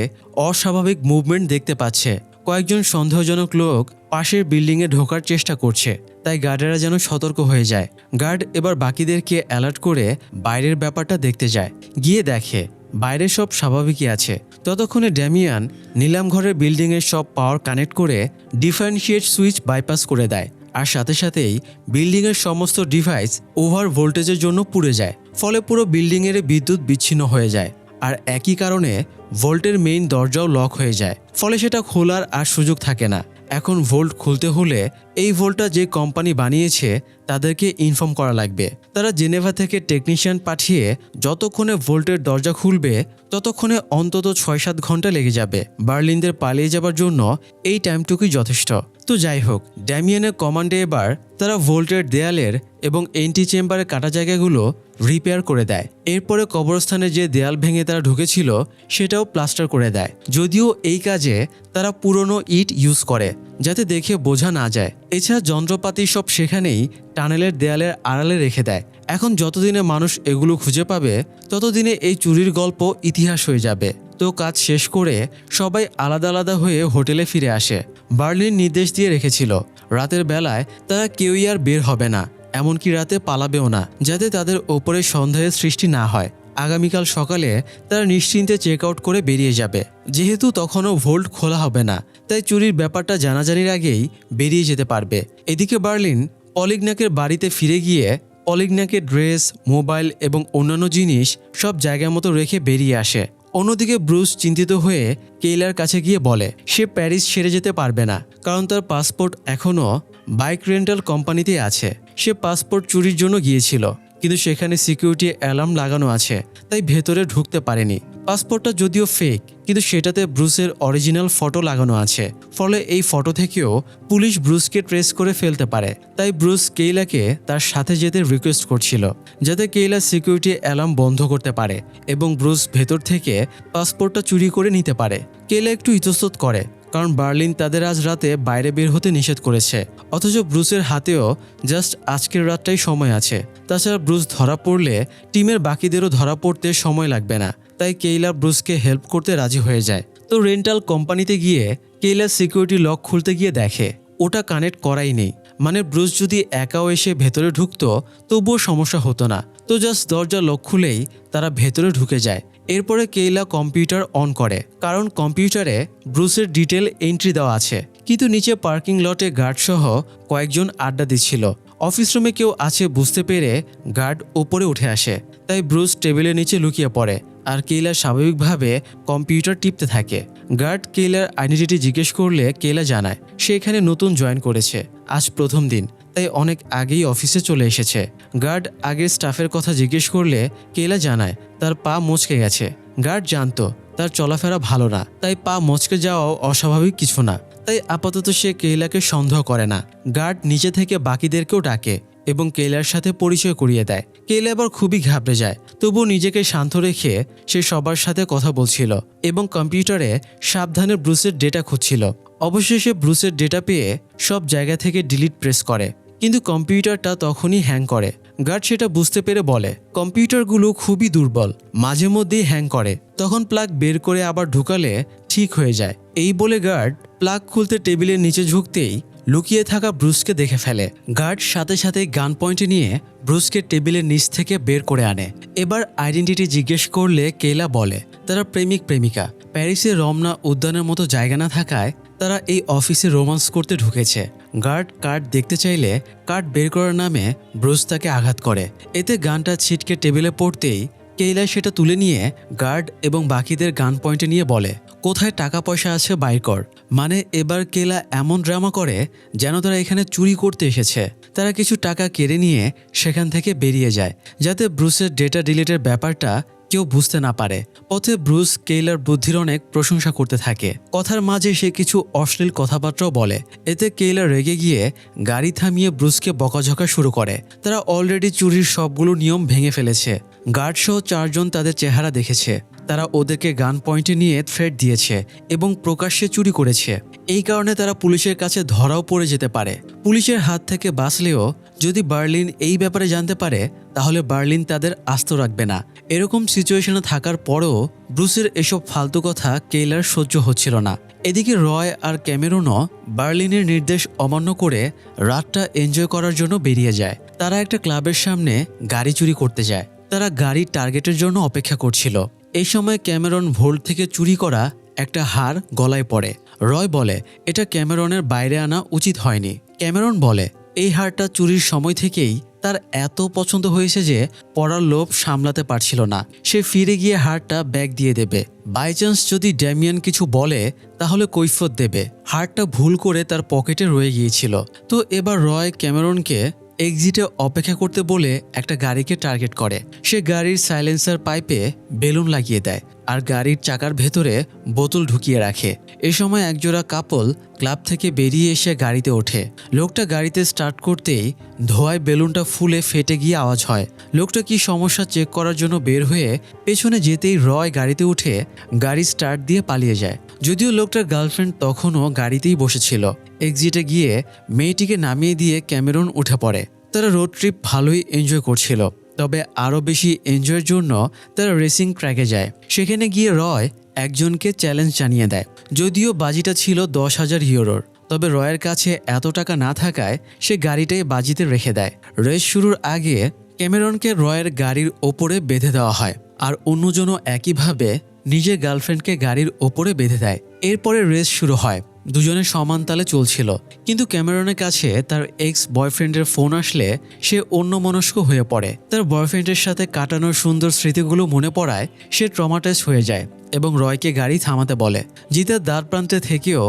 অস্বাভাবিক মুভমেন্ট দেখতে পাচ্ছে। কয়েকজন সন্দেহজনক লোক পাশের বিল্ডিংয়ে ঢোকার চেষ্টা করছে, তাই গার্ডেরা যেন সতর্ক হয়ে যায়। গার্ড এবার বাকিদেরকে অ্যালার্ট করে বাইরের ব্যাপারটা দেখতে যায়। গিয়ে দেখে বাইরে সব স্বাভাবিকই আছে। ততক্ষণে ড্যামিয়ান নিলামঘরের বিল্ডিংয়ের সব পাওয়ার কানেক্ট করে ডিফারেন্সিয়েট সুইচ বাইপাস করে দেয়, আর সাথে সাথেই বিল্ডিংয়ের সমস্ত ডিভাইস ওভার ভোল্টেজের জন্য পুড়ে যায়। ফলে পুরো বিল্ডিংয়ের বিদ্যুৎ বিচ্ছিন্ন হয়ে যায়, আর একই কারণে ভোল্টের মেইন দরজাও লক হয়ে যায়। ফলে সেটা খোলার আর সুযোগ থাকে না। এখন ভোল্ট খুলতে হলে এই ভোল্টটা যে কোম্পানি বানিয়েছে তাদেরকে ইনফর্ম করা লাগবে। তারা জেনেভা থেকে টেকনিশিয়ান পাঠিয়ে যতক্ষণে ভোল্টের দরজা খুলবে ততক্ষণে অন্তত 6-7 ঘন্টা লেগে যাবে। বার্লিনদের পালিয়ে যাবার জন্য এই টাইমটুকুই যথেষ্ট। তো যাই হোক, ড্যামিয়ানের কমান্ডে এবার তারা ভোল্টের দেয়ালের এবং এন্ট্রি চেম্বারের কাটা জায়গাগুলো রিপেয়ার করে দেয়। এরপরে কবরস্থানে যে দেয়াল ভেঙে তারা ঢুকেছিল সেটাও প্লাস্টার করে দেয়। যদিও এই কাজে তারা পুরনো ইট ইউজ করে যাতে দেখে বোঝা না যায়। এছাড়া যন্ত্রপাতি সব সেখানেই টানেলের দেয়ালের আড়ালে রেখে দেয়। এখন যতদিনে মানুষ এগুলো খুঁজে পাবে ততদিনে এই চুরির গল্প ইতিহাস হয়ে যাবে। তো কাজ শেষ করে সবাই আলাদা আলাদা হয়ে হোটেলে ফিরে আসে। বার্লিন নির্দেশ দিয়ে রেখেছিল রাতের বেলায় তারা কেউই আর বের হবে না, এমনকি রাতে পালাবেও না, যাতে তাদের ওপরে সন্দেহের সৃষ্টি না হয়। আগামীকাল সকালে তারা নিশ্চিন্তে চেক আউট করে বেরিয়ে যাবে। যেহেতু তখনও ভোল্ট খোলা হবে না, তাই চুরির ব্যাপারটা জানাজানির আগেই বেরিয়ে যেতে পারবে। এদিকে বার্লিন পলিগন্যাকের বাড়িতে ফিরে গিয়ে পলিগন্যাকের ড্রেস, মোবাইল এবং অন্যান্য জিনিস সব জায়গা মতো রেখে বেরিয়ে আসে। অন্যদিকে ব্রুস চিন্তিত হয়ে কেইলার কাছে গিয়ে বলে সে প্যারিস ছেড়ে যেতে পারবে না, কারণ তার পাসপোর্ট এখনও বাইক রেন্টাল কোম্পানিতে আছে। সে পাসপোর্ট চুরির জন্য গিয়েছিল, কিন্তু সেখানে সিকিউরিটি অ্যালার্ম লাগানো আছে, তাই ভেতরে ঢুকতে পারেনি। পাসপোর্টটা যদিও ফেক, কিন্তু সেটাতে ব্রুসের অরিজিনাল ফটো লাগানো আছে। ফলে এই ফটো থেকেও পুলিশ ব্রুসকে ট্রেস করে ফেলতে পারে। তাই ব্রুস কেইলাকে তার সাথে যেতে রিকোয়েস্ট করছিল, যাতে কেইলা সিকিউরিটি অ্যালার্ম বন্ধ করতে পারে এবং ব্রুস ভেতর থেকে পাসপোর্টটা চুরি করে নিতে পারে। কেইলা একটু ইতস্তত করে, কারণ বার্লিন তাদের আজ রাতে বাইরে বের হতে নিষেধ করেছে। অথচ ব্রুসের হাতেও জাস্ট আজকের রাতটাই সময় আছে। তাছাড়া ব্রুস ধরা পড়লে টিমের বাকিদেরও ধরা পড়তে সময় লাগবে না। তাই কেইলা ব্রুসকে হেল্প করতে রাজি হয়ে যায়। তো রেন্টাল কোম্পানিতে গিয়ে কেইলা সিকিউরিটি লক খুলতে গিয়ে দেখে ওটা কানেক্ট করাই নেই। মানে ব্রুস যদি একাও এসে ভেতরে ঢুকতো তবুও সমস্যা হতো না। তো জাস্ট দরজা লক খুলেই তারা ভেতরে ঢুকে যায়। এরপরে কেইলা কম্পিউটার অন করে, কারণ কম্পিউটারে ব্রুসের ডিটেল এন্ট্রি দেওয়া আছে। কিন্তু নিচে পার্কিং লটে গার্ড সহ কয়েকজন আড্ডা দিচ্ছিল। অফিস রুমে কেউ আছে বুঝতে পেরে গার্ড ওপরে উঠে আসে। তাই ব্রুস টেবিলের নিচে লুকিয়ে পড়ে, আর কেইলা স্বাভাবিকভাবে কম্পিউটার টিপতে থাকে। গার্ড কেইলার আইডেন্টিটি জিজ্ঞেস করলে কেইলা জানায় সে এখানে নতুন জয়েন করেছে, আজ প্রথম দিন। তাই অনেক আগেই অফিসে চলে এসেছে। গার্ড আগের স্টাফের কথা জিজ্ঞেস করলে কেইলা জানায় তার পা মচকে গেছে। গার্ড জানতো তার চলাফেরা ভালো না, তাই পা মচকে যাওয়াও অস্বাভাবিক কিছু না। তাই আপাতত সে কেইলাকে সন্দেহ করে না। গার্ড নিচে থেকে বাকিদেরকেও ডাকে এবং কেইলার সাথে পরিচয় করিয়ে দেয়। কেইলা এবার খুবই ঘাবড়ে যায়, তবুও নিজেকে শান্ত রেখে সে সবার সাথে কথা বলছিল এবং কম্পিউটারে সাবধানে ব্রুসের ডেটা খুঁজছিল। অবশেষে ব্রুসের ডেটা পেয়ে সব জায়গা থেকে ডিলিট প্রেস করে, কিন্তু কম্পিউটারটা তখনই হ্যাং করে। গার্ড সেটা বুঝতে পেরে বলে কম্পিউটারগুলো খুবই দুর্বল, মাঝে মধ্যেই হ্যাং করে। তখন প্লাগ বের করে আবার ঢুকালে ঠিক হয়ে যায়। এই বলে গার্ড প্লাগ খুলতে টেবিলের নিচে ঝুঁকতেই লুকিয়ে থাকা ব্রুসকে দেখে ফেলে। গার্ড সাথে সাথে গান পয়েন্টে নিয়ে ব্রুসকে টেবিলের নিচ থেকে বের করে আনে। এবার আইডেন্টিটি জিজ্ঞেস করলে কেইলা বলে তারা প্রেমিক প্রেমিকা। প্যারিসে রমনা উদ্যানের মতো জায়গা না থাকায় তারা এই অফিসে রোমান্স করতে ঢুকেছে। গার্ড কার্ড দেখতে চাইলে কার্ড বের করার নামে ব্রুস তাকে আঘাত করে। এতে গানটা ছিটকে টেবিলে পড়তেই কেইলা সেটা তুলে নিয়ে গার্ড এবং বাকিদের গান পয়েন্টে নিয়ে বলে কোথায় টাকা পয়সা আছে বাইর কর। মানে এবার কেইলা এমন ড্রামা করে যেন তারা এখানে চুরি করতে এসেছে। তারা কিছু টাকা কেড়ে নিয়ে সেখান থেকে বেরিয়ে যায় যাতে ব্রুসের ডেটা ডিলিটের ব্যাপারটা কেউ বুঝতে না পারে। পথে ব্রুস কেইলার বুদ্ধির অনেক প্রশংসা করতে থাকে। কথার মাঝে সে কিছু অশ্লীল কথাবার্তাও বলে। এতে কেইলা রেগে গিয়ে গাড়ি থামিয়ে ব্রুসকে বকাঝকা শুরু করে। তারা অলরেডি চুরির সবগুলো নিয়ম ভেঙে ফেলেছে। গার্ড সহ 4 জন তাদের চেহারা দেখেছে। তারা ওদেরকে গান পয়েন্টে নিয়ে থ্রেট দিয়েছে এবং প্রকাশ্যে চুরি করেছে। এই কারণে তারা পুলিশের কাছে ধরাও পড়ে যেতে পারে। পুলিশের হাত থেকে বাঁচলেও যদি বার্লিন এই ব্যাপারে জানতে পারে তাহলে বার্লিন তাদের আস্ত রাখবে না। এরকম সিচুয়েশনে থাকার পরেও ব্রুসের এসব ফালতু কথা কেইলার সহ্য হচ্ছিল না। এদিকে রয় আর ক্যামেরনও বার্লিনের নির্দেশ অমান্য করে রাতটা এনজয় করার জন্য বেরিয়ে যায়। তারা একটা ক্লাবের সামনে গাড়ি চুরি করতে যায়। তারা গাড়ির টার্গেটের জন্য অপেক্ষা করছিল। এই সময় ক্যামেরন ভোল্ট থেকে চুরি করা একটা হার গলায় পড়ে। রয় বলে এটা ক্যামেরনের বাইরে আনা উচিত হয়নি। ক্যামেরন বলে এই হারটা চুরির সময় থেকেই তার এত পছন্দ হয়েছে যে পড়ার লোভ সামলাতে পারছিল না। সে ফিরে গিয়ে হারটা ব্যাগ দিয়ে দেবে। বাই চান্স যদি ড্যামিয়ান কিছু বলে তাহলে কৈফিয়ত দেবে। হারটা ভুল করে তার পকেটে রয়ে গিয়েছিল। তো এবার রয় ক্যামেরনকে এক্সিটে অপেক্ষা করতে বলে একটা গাড়িকে টার্গেট করে। সে গাড়ির সাইলেন্সার পাইপে বেলুন লাগিয়ে দেয় আর গাড়ির চাকার ভেতরে বোতল ঢুকিয়ে রাখে। এ সময় একজোড়া কাপল ক্লাব থেকে বেরিয়ে এসে গাড়িতে ওঠে। লোকটা গাড়িতে স্টার্ট করতেই ধোঁয়ায় বেলুনটা ফুলে ফেটে গিয়ে আওয়াজ হয়। লোকটা কি সমস্যা চেক করার জন্য বের হয়ে পেছনে যেতেই রয় গাড়িতে উঠে গাড়ি স্টার্ট দিয়ে পালিয়ে যায়। যদিও লোকটার গার্লফ্রেন্ড তখনও গাড়িতেই বসেছিল। এক্সিটে গিয়ে মেয়েটিকে নামিয়ে দিয়ে ক্যামেরন উঠে পড়ে। তারা রোড ট্রিপ ভালোই এনজয় করছিল। তবে আরও বেশি এনজয়ের জন্য তারা রেসিং ট্র্যাকে যায়। সেখানে গিয়ে রয় একজনকে চ্যালেঞ্জ জানিয়ে দেয়। যদিও বাজিটা ছিল 10,000 ইউরোর, তবে রয়ের কাছে এত টাকা না থাকায় সে গাড়িটাই বাজিতে রেখে দেয়। রেস শুরুর আগে ক্যামেরনকে রয়ের গাড়ির ওপরে বেঁধে দেওয়া হয় আর অন্যজনও একইভাবে নিজের গার্লফ্রেন্ডকে গাড়ির ওপরে বেঁধে দেয়। এরপরে রেস শুরু হয়। দুজনে সমান তালে চলছিল, কিন্তু ক্যামেরনের কাছে তার এক্স বয়ফ্রেন্ডের ফোন আসলে সে অন্যমনস্ক হয়ে পড়ে। তার বয়ফ্রেন্ডের সাথে কাটানোর সুন্দর স্মৃতিগুলো মনে পড়ায় সে ট্রমাটাইজ হয়ে যায় এবং রয়কে গাড়ি থামাতে বলে। জিতের দ্বার প্রান্তে থেকেও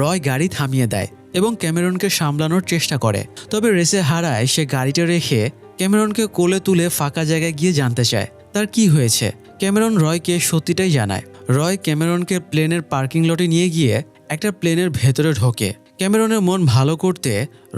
রয় গাড়ি থামিয়ে দেয় এবং ক্যামেরনকে সামলানোর চেষ্টা করে। তবে রেসে হারায় সে গাড়িটা রেখে ক্যামেরনকে কোলে তুলে ফাঁকা জায়গায় গিয়ে জানতে চায় তার কি হয়েছে। ক্যামেরন রয়কে সত্যিটাই জানায়। রয় ক্যামেরনকে প্লেনের পার্কিং লটে নিয়ে গিয়ে একটা প্লেনের ভেতরে ঢোকে। ক্যামেরনের মন ভালো করতে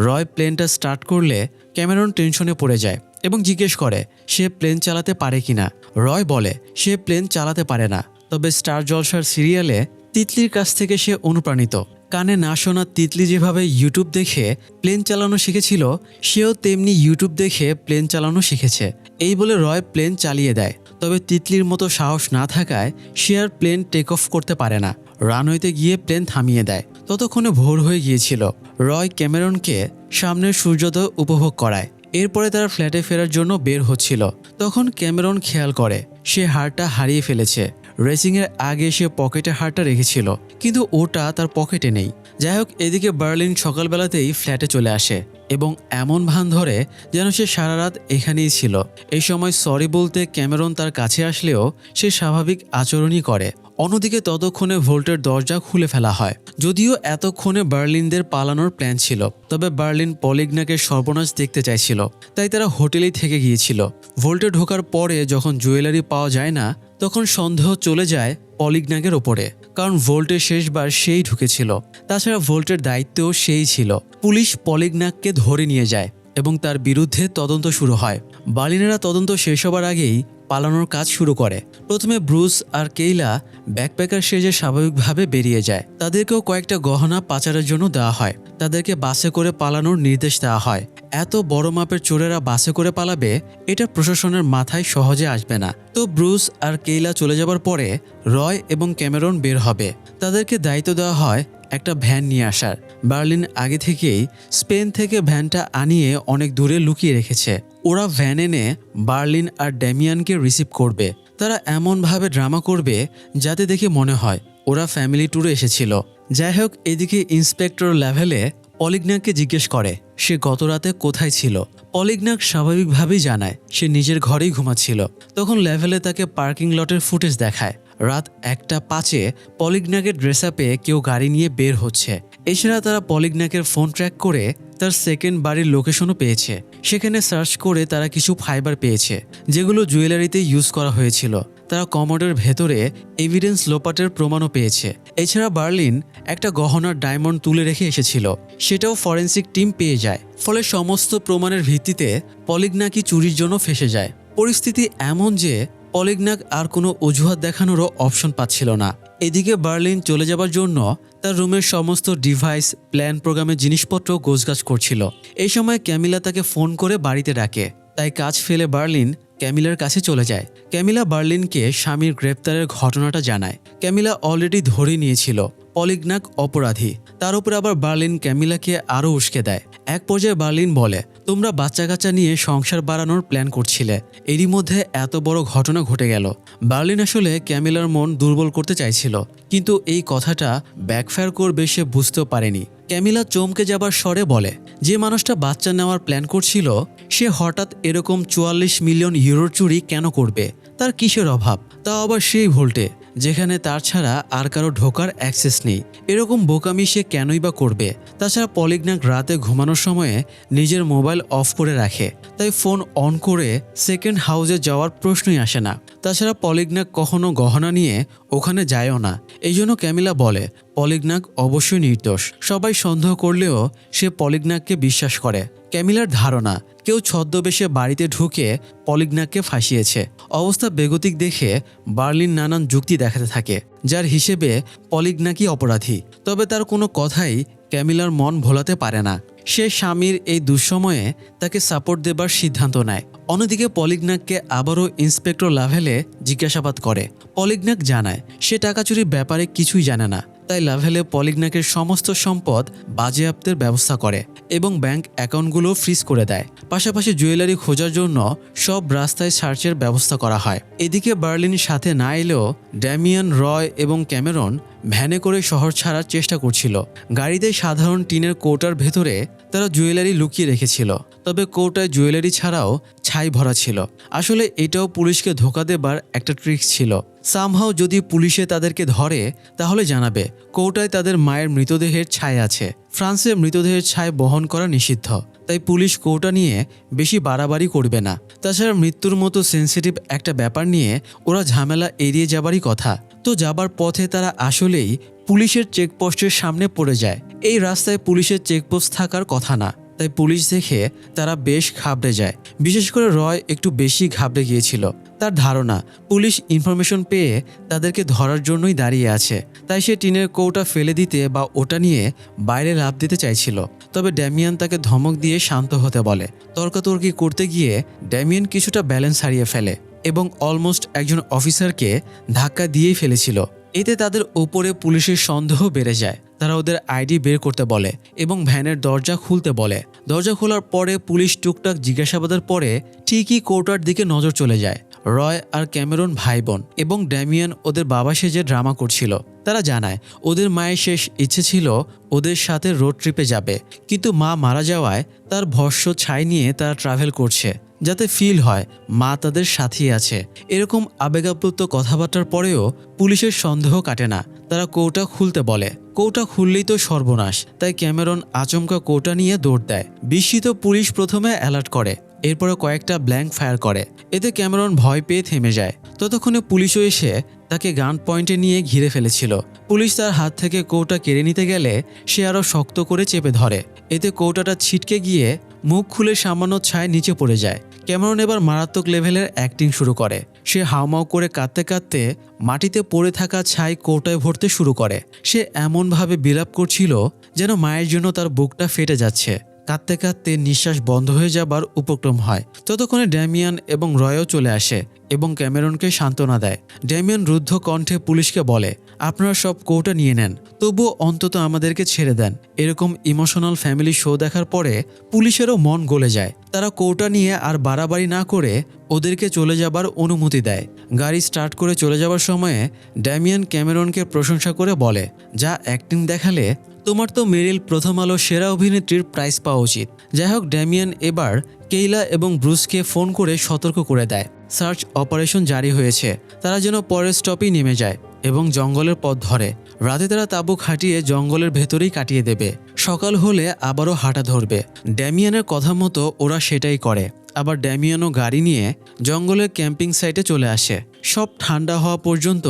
রয় প্লেনটা স্টার্ট করলে ক্যামেরন টেনশনে পড়ে যায় এবং জিজ্ঞেস করে সে প্লেন চালাতে পারে কিনা। রয় বলে সে প্লেন চালাতে পারে না, তবে স্টার জলসার সিরিয়ালে তিতলির কাছ থেকে সে অনুপ্রাণিত। কানে না শোনা তিতলি যেভাবে ইউটিউব দেখে প্লেন চালানো শিখেছিল, সেও তেমনি ইউটিউব দেখে প্লেন চালানো শিখেছে। এই বলে রয় প্লেন চালিয়ে দেয়। তবে তিতলির মতো সাহস না থাকায় সে আর প্লেন টেক অফ করতে পারে না। রানওয়েতে গিয়ে প্লেন থামিয়ে দেয়। ততক্ষণে ভোর হয়ে গিয়েছিল। রয় ক্যামেরনকে সামনের সূর্যোদয় উপভোগ করায়। এরপরে তারা ফ্ল্যাটে ফেরার জন্য বের হচ্ছিল। তখন ক্যামেরন খেয়াল করে সে হারটা হারিয়ে ফেলেছে। রেসিংয়ের আগে সে পকেটে হারটা রেখেছিল, কিন্তু ওটা তার পকেটে নেই। যাই হোক, এদিকে বার্লিন সকালবেলাতেই ফ্ল্যাটে চলে আসে এবং এমন ভান ধরে যেন সে সারা রাত এখানেই ছিল। এই সময় সরি বলতে ক্যামেরন তার কাছে আসলেও সে স্বাভাবিক আচরণই করে। অন্যদিকে ততক্ষণে ভোল্টের দরজা খুলে ফেলা হয়। যদিও এতক্ষণে বার্লিনদের পালানোর প্ল্যান ছিল, তবে বার্লিন পলিগনাকের সর্বনাশ দেখতে চাইছিল, তাই তারা হোটেলেই থেকে গিয়েছিল। ভোল্টে ঢোকার পরে যখন জুয়েলারি পাওয়া যায় না, তখন সন্দেহ চলে যায় পলিগনাকের ওপরে, কারণ ভোল্টে শেষবার সেই ঢুকেছিল। তাছাড়া ভোল্টের দায়িত্বও সেই ছিল। পুলিশ পলিগনাককে ধরে নিয়ে যায় এবং তার বিরুদ্ধে তদন্ত শুরু হয়। বার্লিনেরা তদন্ত শেষ হবার আগেই পালানোর কাজ শুরু করে। প্রথমে ব্রুস আর কেইলা ব্যাকপ্যাকার সেজে স্বাভাবিকভাবে বেরিয়ে যায়। তাদেরকেও কয়েকটা গহনা পাচারের জন্য দেওয়া হয়। তাদেরকে বাসে করে পালানোর নির্দেশ দেওয়া হয়। এত বড় মাপের চোরেরা বাসে করে পালাবে, এটা প্রশাসনের মাথায় সহজে আসবে না। তো ব্রুস আর কেইলা চলে যাবার পরে রয় এবং ক্যামেরন বের হবে। তাদেরকে দায়িত্ব দেওয়া হয় একটা ভ্যান নিয়ে আসার। বার্লিন আগে থেকেই স্পেন থেকে ভ্যানটা আনিয়ে অনেক দূরে লুকিয়ে রেখেছে। ওরা ভ্যান এনে বার্লিন আর ড্যামিয়ানকে রিসিভ করবে। তারা এমনভাবে ড্রামা করবে যাতে দেখে মনে হয় ওরা ফ্যামিলি ট্যুরে এসেছিল। যাই হোক, এদিকে ইন্সপেক্টর লেভেলে পলিগনাককে জিজ্ঞেস করে সে গত রাতে কোথায় ছিল। পলিগনাক স্বাভাবিকভাবেই জানায় সে নিজের ঘরেই ঘুমাচ্ছিল। তখন লেভেলে তাকে পার্কিং লটের ফুটেজ দেখায়। রাত 1:05 পলিগনাকের ড্রেস আপে কেউ গাড়ি নিয়ে বের হচ্ছে। এছাড়া তারা পলিগনাকের ফোন ট্র্যাক করে তার সেকেন্ড বাড়ির লোকেশনও পেয়েছে। সেখানে সার্চ করে তারা কিছু ফাইবার পেয়েছে যেগুলো জুয়েলারিতে ইউজ করা হয়েছিল। তারা কমোডের ভেতরে এভিডেন্স লোপাটের প্রমাণও পেয়েছে। এছাড়া বার্লিন একটা গহনার ডায়মন্ড তুলে রেখে এসেছিল, সেটাও ফরেন্সিক টিম পেয়ে যায়। ফলে সমস্ত প্রমাণের ভিত্তিতে পলিগনাকই চুরির জন্য ফেঁসে যায়। পরিস্থিতি এমন যে পলিগনাক আর কোনো অজুহাত দেখানোরও অপশন পাচ্ছিল না। এদিকে বার্লিন চলে যাবার জন্য তার রুমের সমস্ত ডিভাইস, প্ল্যান, প্রোগ্রামের জিনিসপত্র গোছগাছ করছিল। এই সময় ক্যামিলা তাকে ফোন করে বাড়িতে ডাকে। তাই কাজ ফেলে বার্লিন ক্যামিলার কাছে চলে যায়। ক্যামিলা বার্লিনকে স্বামীর গ্রেপ্তারের ঘটনাটা জানায়। ক্যামিলা অলরেডি ধরে নিয়েছিল পলিগনাক অপরাধী। তার উপর আবার বার্লিন ক্যামিলাকে আরও উস্কে দেয়। এক পর্যায়ে বার্লিন বলে, তোমরা বাচ্চা কাচ্চা নিয়ে সংসার বাড়ানোর প্ল্যান করছিলে, এরই মধ্যে এত বড় ঘটনা ঘটে গেল। বার্লিন আসলে ক্যামিলার মন দুর্বল করতে চাইছিল, কিন্তু এই কথাটা ব্যাকফায়ার করবে সে বুঝতেও পারেনি। ক্যামিলা চমকে যাবার স্বরে বলে, যে মানুষটা বাচ্চা নেওয়ার প্ল্যান করছিল সে হঠাৎ এরকম 44 মিলিয়ন ইউরোর চুরি কেন করবে? তার কিসের অভাব? তাও আবার সেই ভোল্টে, যেখানে তার ছাড়া আর কারো ঢোকার অ্যাক্সেস নেই। এরকম বোকামি সে কেনই বা করবে? তাছাড়া পলিগনাক রাতে ঘুমানোর সময়ে নিজের মোবাইল অফ করে রাখে, তাই ফোন অন করে সেকেন্ড হাউসে যাওয়ার প্রশ্নই আসে না। তাছাড়া পলিগনাক কখনো গহনা নিয়ে ওখানে যায়ও না। এই জন্য ক্যামিলা বলে পলিগনাক অবশ্যই নির্দোষ। সবাই সন্দেহ করলেও সে পলিগনাককে বিশ্বাস করে। ক্যামিলার ধারণা কেউ ছদ্মবেশে বাড়িতে ঢুকে পলিগনাককে ফাঁসিয়েছে। অবস্থা বেগতিক দেখে বার্লিন নানান যুক্তি দেখাতে থাকে, যার হিসেবে পলিগনাকই অপরাধী। তবে তার কোনো কথাই ক্যামিলার মন ভোলাতে পারে না। সে স্বামীর এই দুঃসময়ে তাকে সাপোর্ট দেবার সিদ্ধান্ত নেয়। অন্যদিকে পলিগনাককে আবারও ইন্সপেক্টর লাভেলে জিজ্ঞাসাবাদ করে। পলিগনাক জানায় সে টাকা চুরির ব্যাপারে কিছুই জানে না। তাই লাভেলে পলিগনাকের সমস্ত সম্পদ বাজেয়াপ্তের ব্যবস্থা করে এবং ব্যাংক অ্যাকাউন্টগুলো ফ্রিজ করে দেয়। পাশাপাশি জুয়েলারি খোঁজার জন্য সব রাস্তায় সার্চের ব্যবস্থা করা হয়। এদিকে বার্লিন সাথে না এলেও ড্যামিয়ান, রয় এবং ক্যামেরন ভ্যানে করে শহর ছাড়ার চেষ্টা করছিল। গাড়িতে সাধারণ টিনের কৌটার ভেতরে তারা জুয়েলারি লুকিয়ে রেখেছিল, তবে কৌটায় জুয়েলারি ছাড়াও ছাই ভরা ছিল। আসলে এটাও পুলিশকে ধোঁকা দেবার একটা ট্রিক্স ছিল। সামহাও যদি পুলিশে তাদেরকে ধরে তাহলে জানাবে কৌটায় তাদের মায়ের মৃতদেহের ছাই আছে। ফ্রান্সে মৃতদেহের ছাই বহন করা নিষিদ্ধ, তাই পুলিশ কৌটা নিয়ে বেশি বাড়াবাড়ি করবে না। তাছাড়া মৃত্যুর মতো সেন্সিটিভ একটা ব্যাপার নিয়ে ওরা ঝামেলা এড়িয়ে যাবারই কথা। তো যাবার পথে তারা আসলেই পুলিশের চেকপোস্টের সামনে পড়ে যায়। এই রাস্তায় পুলিশের চেকপোস্ট থাকার কথা না, তাই পুলিশ দেখে তারা বেশ ঘাবড়ে যায়। বিশেষ করে রয় একটু বেশি ঘাবড়ে গিয়েছিল। তার ধারণা পুলিশ ইনফরমেশন পেয়ে তাদেরকে ধরার জন্যই দাঁড়িয়ে আছে, তাই সে টিনের কৌটা ফেলে দিতে বা ওটা নিয়ে বাইরে লাফ দিতে চাইছিল। তবে ড্যামিয়ান তাকে ধমক দিয়ে শান্ত হতে বলে। তর্কাতর্কি করতে গিয়ে ড্যামিয়ান কিছুটা ব্যালেন্স হারিয়ে ফেলে এবং অলমোস্ট একজন অফিসারকে ধাক্কা দিয়েই ফেলেছিল। এতে তাদের ওপরে পুলিশের সন্দেহ বেড়ে যায়। তারা ওদের আইডি বের করতে বলে এবং ভ্যানের দরজা খুলতে বলে। দরজা খোলার পরে পুলিশ টুকটাক জিজ্ঞাসাবাদের পরে ঠিকই কৌটার দিকে নজর চলে যায়। রয় আর ক্যামেরন ভাই বোন এবং ড্যামিয়ান ওদের বাবা সেজে ড্রামা করছিল। তারা জানায় ওদের মায়ের শেষ ইচ্ছে ছিল ওদের সাথে রোড ট্রিপে যাবে, কিন্তু মা মারা যাওয়ায় তার ভস্য ছাই নিয়ে তারা ট্রাভেল করছে, যাতে ফিল হয় মা তাদের সাথেই আছে। এরকম আবেগাপ্লুত কথাবার্তার পরেও পুলিশের সন্দেহ কাটে না। তারা কৌটা খুলতে বলে। কৌটা খুললেই তো সর্বনাশ, তাই ক্যামেরন আচমকা কৌটা নিয়ে দৌড় দেয়। বিস্মিত পুলিশ প্রথমে অ্যালার্ট করে, এরপরে কয়েকটা ব্ল্যাঙ্ক ফায়ার করে। এতে ক্যামেরন ভয় পেয়ে থেমে যায়। ততক্ষণে পুলিশও এসে তাকে গান পয়েন্টে নিয়ে ঘিরে ফেলেছিল। পুলিশ তার হাত থেকে কৌটা কেড়ে নিতে গেলে সে আরও শক্ত করে চেপে ধরে। এতে কৌটাটা ছিটকে গিয়ে মুখ খুলে সামান্য ছায় নিচে পড়ে যায়। ক্যামেরন এবার মারাত্মক লেভেলের অ্যাক্টিং শুরু করে। সে হাউমাউ করে কাঁদতে কাঁদতে মাটিতে পড়ে থাকা ছাই কৌটায় ভরতে শুরু করে। সে এমনভাবে বিলাপ করছিল যেন মায়ের জন্য তার বুকটা ফেটে যাচ্ছে। কাঁদতে কাঁদতে নিঃশ্বাস বন্ধ হয়ে যাবার উপক্রম হয়। ততক্ষণে ড্যামিয়ান এবং রয়ও চলে আসে এবং ক্যামেরনকে সান্ত্বনা দেয়। ড্যামিয়ান রুদ্ধ কণ্ঠে পুলিশকে বলে, আপনারা সব কৌটা নিয়ে নেন, তবুও অন্তত আমাদেরকে ছেড়ে দেন। এরকম ইমোশনাল ফ্যামিলি শো দেখার পরে পুলিশেরও মন গলে যায়। তারা কৌটা নিয়ে আর বাড়াবাড়ি না করে ওদেরকে চলে যাবার অনুমতি দেয়। গাড়ি স্টার্ট করে চলে যাবার সময়ে ড্যামিয়ান ক্যামেরনকে প্রশংসা করে বলে, যা অ্যাক্টিং দেখালে, তোমার তো মেরিল প্রথম আলো সেরা অভিনেত্রীর প্রাইজ পাওয়া উচিত। যাই হোক, ড্যামিয়ান এবার কেইলা এবং ব্রুসকে ফোন করে সতর্ক করে দেয় সার্চ অপারেশন জারি হয়েছে। তারা যেন পরের স্টপেই নেমে যায় এবং জঙ্গলের পথ ধরে। রাতে তারা তাঁবু খাটিয়ে জঙ্গলের ভেতরেই কাটিয়ে দেবে। সকাল হলে আবারও হাঁটা ধরবে। ড্যামিয়ানের কথা মতো ওরা সেটাই করে। আবার ড্যামিয়ানও গাড়ি নিয়ে জঙ্গলের ক্যাম্পিং সাইটে চলে আসে। সব ঠান্ডা হওয়া পর্যন্ত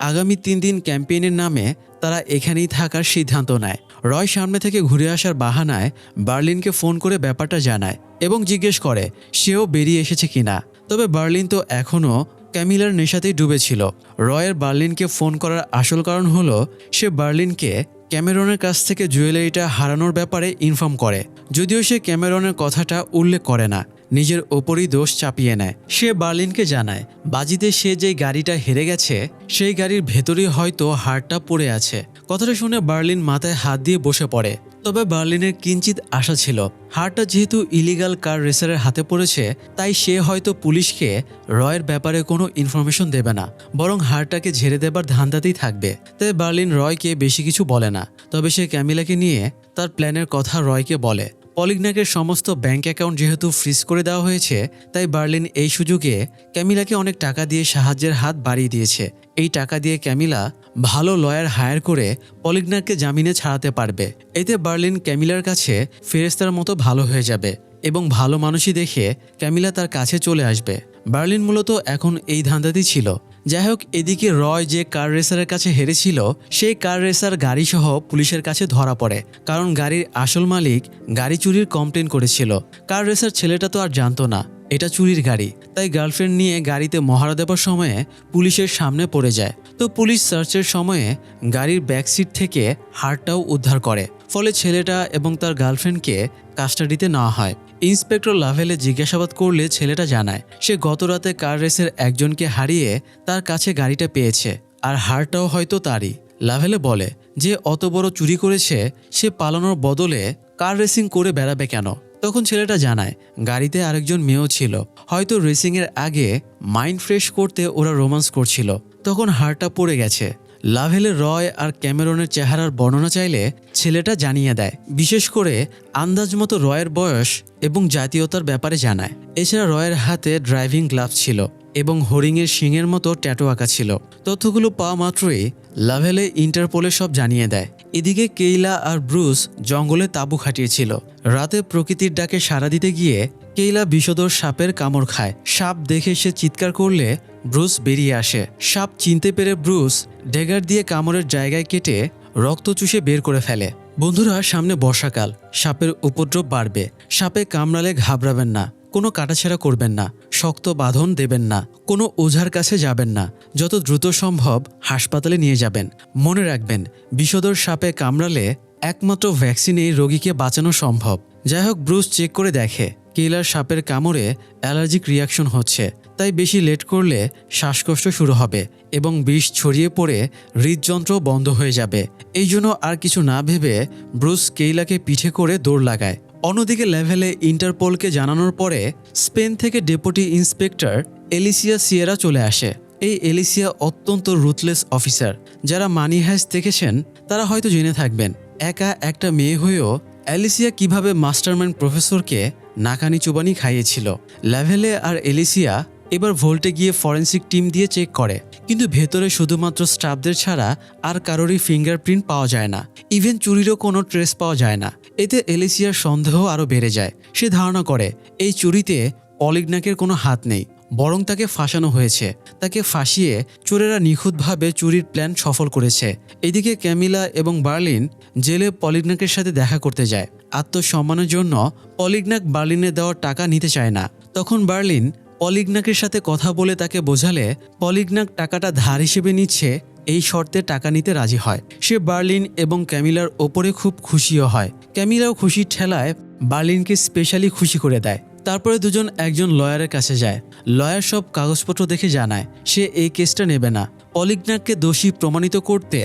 আগামী 3 দিন ক্যাম্পেইনের নামে তারা এখানেই থাকার সিদ্ধান্ত নেয়। রয় সামনে থেকে ঘুরে আসার বাহানায় বার্লিনকে ফোন করে ব্যাপারটা জানায় এবং জিজ্ঞেস করে সেও বেরিয়ে এসেছে কিনা। তবে বার্লিন তো এখনও ক্যামিলার নেশাতেই ডুবেছিল। রয়ের বার্লিনকে ফোন করার আসল কারণ হলো সে বার্লিনকে ক্যামেরনের কাছ থেকে জুয়েলারিটা হারানোর ব্যাপারে ইনফর্ম করে। যদিও সে ক্যামেরনের কথাটা উল্লেখ করে না, নিজের ওপরই দোষ চাপিয়ে নেয়। সে বার্লিনকে জানায় বাজিতে সে যেই গাড়িটা হেরে গেছে সেই গাড়ির ভেতরেই হয়তো হারটা পড়ে আছে। কথাটা শুনে বার্লিন মাথায় হাত দিয়ে বসে পড়ে। তবে বার্লিনের কিঞ্চিত আশা ছিল, হারটা যেহেতু ইলিগাল কার রেসারের হাতে পড়েছে, তাই সে হয়তো পুলিশকে রয়ের ব্যাপারে কোনো ইনফরমেশন দেবে না, বরং হারটাকে ঝেড়ে দেবার ধান্দাতেই থাকবে। তাই বার্লিন রয়কে বেশি কিছু বলে না। তবে সে ক্যামিলাকে নিয়ে তার প্ল্যানের কথা রয়কে বলে। পলিগন্যাকের সমস্ত ব্যাংক অ্যাকাউন্ট যেহেতু ফ্রিজ করে দেওয়া হয়েছে, তাই বার্লিন এই সুযোগে ক্যামিলাকে অনেক টাকা দিয়ে সাহায্যের হাত বাড়িয়ে দিয়েছে। এই টাকা দিয়ে ক্যামিলা ভালো লয়ার হায়ার করে পলিগন্যাককে জামিনে ছাড়াতে পারবে। এতে বার্লিন ক্যামিলার কাছে ফেরেস্তার মতো ভালো হয়ে যাবে এবং ভালো মানুষই দেখে ক্যামিলা তার কাছে চলে আসবে। বার্লিন মূলত এখন এই ধান্দাতেই ছিল। যাই হোক, এদিকে রয় যে কার রেসারের কাছে হেরেছিল সেই কার রেসার গাড়িসহ পুলিশের কাছে ধরা পড়ে, কারণ গাড়ির আসল মালিক গাড়ি চুরির কমপ্লেন করেছিল। কার রেসার ছেলেটা তো আর জানতো না এটা চুরির গাড়ি, তাই গার্লফ্রেন্ড নিয়ে গাড়িতে মহড়া দেবার সময়ে পুলিশের সামনে পড়ে যায়। তো পুলিশ সার্চের সময়ে গাড়ির ব্যাকসিট থেকে হারটাও উদ্ধার করে। ফলে ছেলেটা এবং তার গার্লফ্রেন্ডকে কাস্টাডিতে নেওয়া হয়। ইন্সপেক্টর লাভেলে জিজ্ঞাসাবাদ করলে ছেলেটা জানায় সে গতরাতে কার রেসের একজনকে হারিয়ে তার কাছে গাড়িটা পেয়েছে, আর হারটাও হয়তো তারই। লাভেলে বলে যে অত বড় চুরি করেছে সে পালানোর বদলে কার রেসিং করে বেড়াবে কেন। তখন ছেলেটা জানায় গাড়িতে আরেকজন মেয়েও ছিল, হয়তো রেসিংয়ের আগে মাইন্ড ফ্রেশ করতে ওরা রোমান্স করছিল, তখন হারটা পড়ে গেছে। লাভেলে রয় আর ক্যামেরনের চেহারার বর্ণনা চাইলে ছেলেটা জানিয়ে দেয়, বিশেষ করে আন্দাজ মতো রয়ের বয়স এবং জাতীয়তার ব্যাপারে জানায়। এছাড়া রয়ের হাতে ড্রাইভিং গ্লাভস ছিল এবং হরিংয়ের শিংয়ের মতো ট্যাটু আঁকা ছিল। তথ্যগুলো পাওয়া মাত্রই লাভেলে ইন্টারপোলে সব জানিয়ে দেয়। এদিকে কেইলা আর ব্রুস জঙ্গলে তাঁবু খাটিয়েছিল। রাতে প্রকৃতির ডাকে সাড়া দিতে গিয়ে কেইলা বিষধর সাপের কামড় খায়। সাপ দেখে সে চিৎকার করলে ব্রুস বেরিয়ে আসে। সাপ চিনতে পেরে ব্রুস ড্যাগার দিয়ে কামড়ের জায়গায় কেটে রক্ত চুষে বের করে ফেলে। বন্ধুরা, সামনে বর্ষাকাল, সাপের উপদ্রব বাড়বে। সাপে কামড়ালে ঘাবড়াবেন না, কোনো কাটাছেঁড়া করবেন না, শক্ত বাঁধন দেবেন না, কোনো ওঝার কাছে যাবেন না, যত দ্রুত সম্ভব হাসপাতালে নিয়ে যাবেন। মনে রাখবেন, বিষধর সাপে কামড়ালে একমাত্র ভ্যাকসিনেই রোগীকে বাঁচানো সম্ভব। যাই হোক, ব্রুস চেক করে দেখে কেইলার সাপের কামড়ে অ্যালার্জিক রিয়াকশন হচ্ছে, তাই বেশি লেট করলে শ্বাসকষ্ট শুরু হবে এবং বিষ ছড়িয়ে পড়ে হৃদযন্ত্র বন্ধ হয়ে যাবে। এই জন্য আর কিছু না ভেবে ব্রুস কেইলাকে পিঠে করে দৌড় লাগায়। অন্যদিকে লেভেলে ইন্টারপোলকে জানানোর পরে স্পেন থেকে ডেপুটি ইন্সপেক্টর এলিসিয়া সিয়েরা চলে আসে। এই এলিসিয়া অত্যন্ত রুথলেস অফিসার। যারা মানি হাইস্ট দেখেছেন তারা হয়তো জেনে থাকবেন, একা একটা মেয়ে হয়েও এলিসিয়া কিভাবে মাস্টারমাইন্ড প্রফেসরকে নাকানি চুবানি খাইয়েছিল। ল্যাভেলে আর এলিসিয়া এবার ভোল্টে গিয়ে ফরেন্সিক টিম দিয়ে চেক করে, কিন্তু ভেতরে শুধুমাত্র স্টাফদের ছাড়া আর কারোরই ফিঙ্গারপ্রিন্ট পাওয়া যায় না। ইভেন চুরিরও কোনো ট্রেস পাওয়া যায় না। এতে এলিসিয়ার সন্দেহ আরও বেড়ে যায়। সে ধারণা করে এই চুরিতে পলিগনাকের কোনো হাত নেই, বরং তাকে ফাঁসানো হয়েছে। তাকে ফাঁসিয়ে চোরেরা নিখুঁতভাবে চুরির প্ল্যান সফল করেছে। এদিকে ক্যামিলা এবং বার্লিন জেলে পলিগনাকের সাথে দেখা করতে যায়। আত্মসম্মানের জন্য পলিগনাক বার্লিনের দেওয়া টাকা নিতে চায় না। তখন বার্লিন পলিগনাকের সাথে কথা বলে তাকে বোঝালে পলিগনাক টাকাটা ধার হিসেবে নিচ্ছে, এই শর্তে টাকা নিতে রাজি হয়। সে বার্লিন এবং ক্যামিলার ওপরে খুব খুশিও হয়। ক্যামিলাও খুশির ঠেলায় বার্লিনকে স্পেশালি খুশি করে দেয়। তারপরে দুজন একজন লয়ারের কাছে যায়। লয়ার সব কাগজপত্র দেখে জানায় সে এই কেসটা নেবে না। পলিগনাককে দোষী প্রমাণিত করতে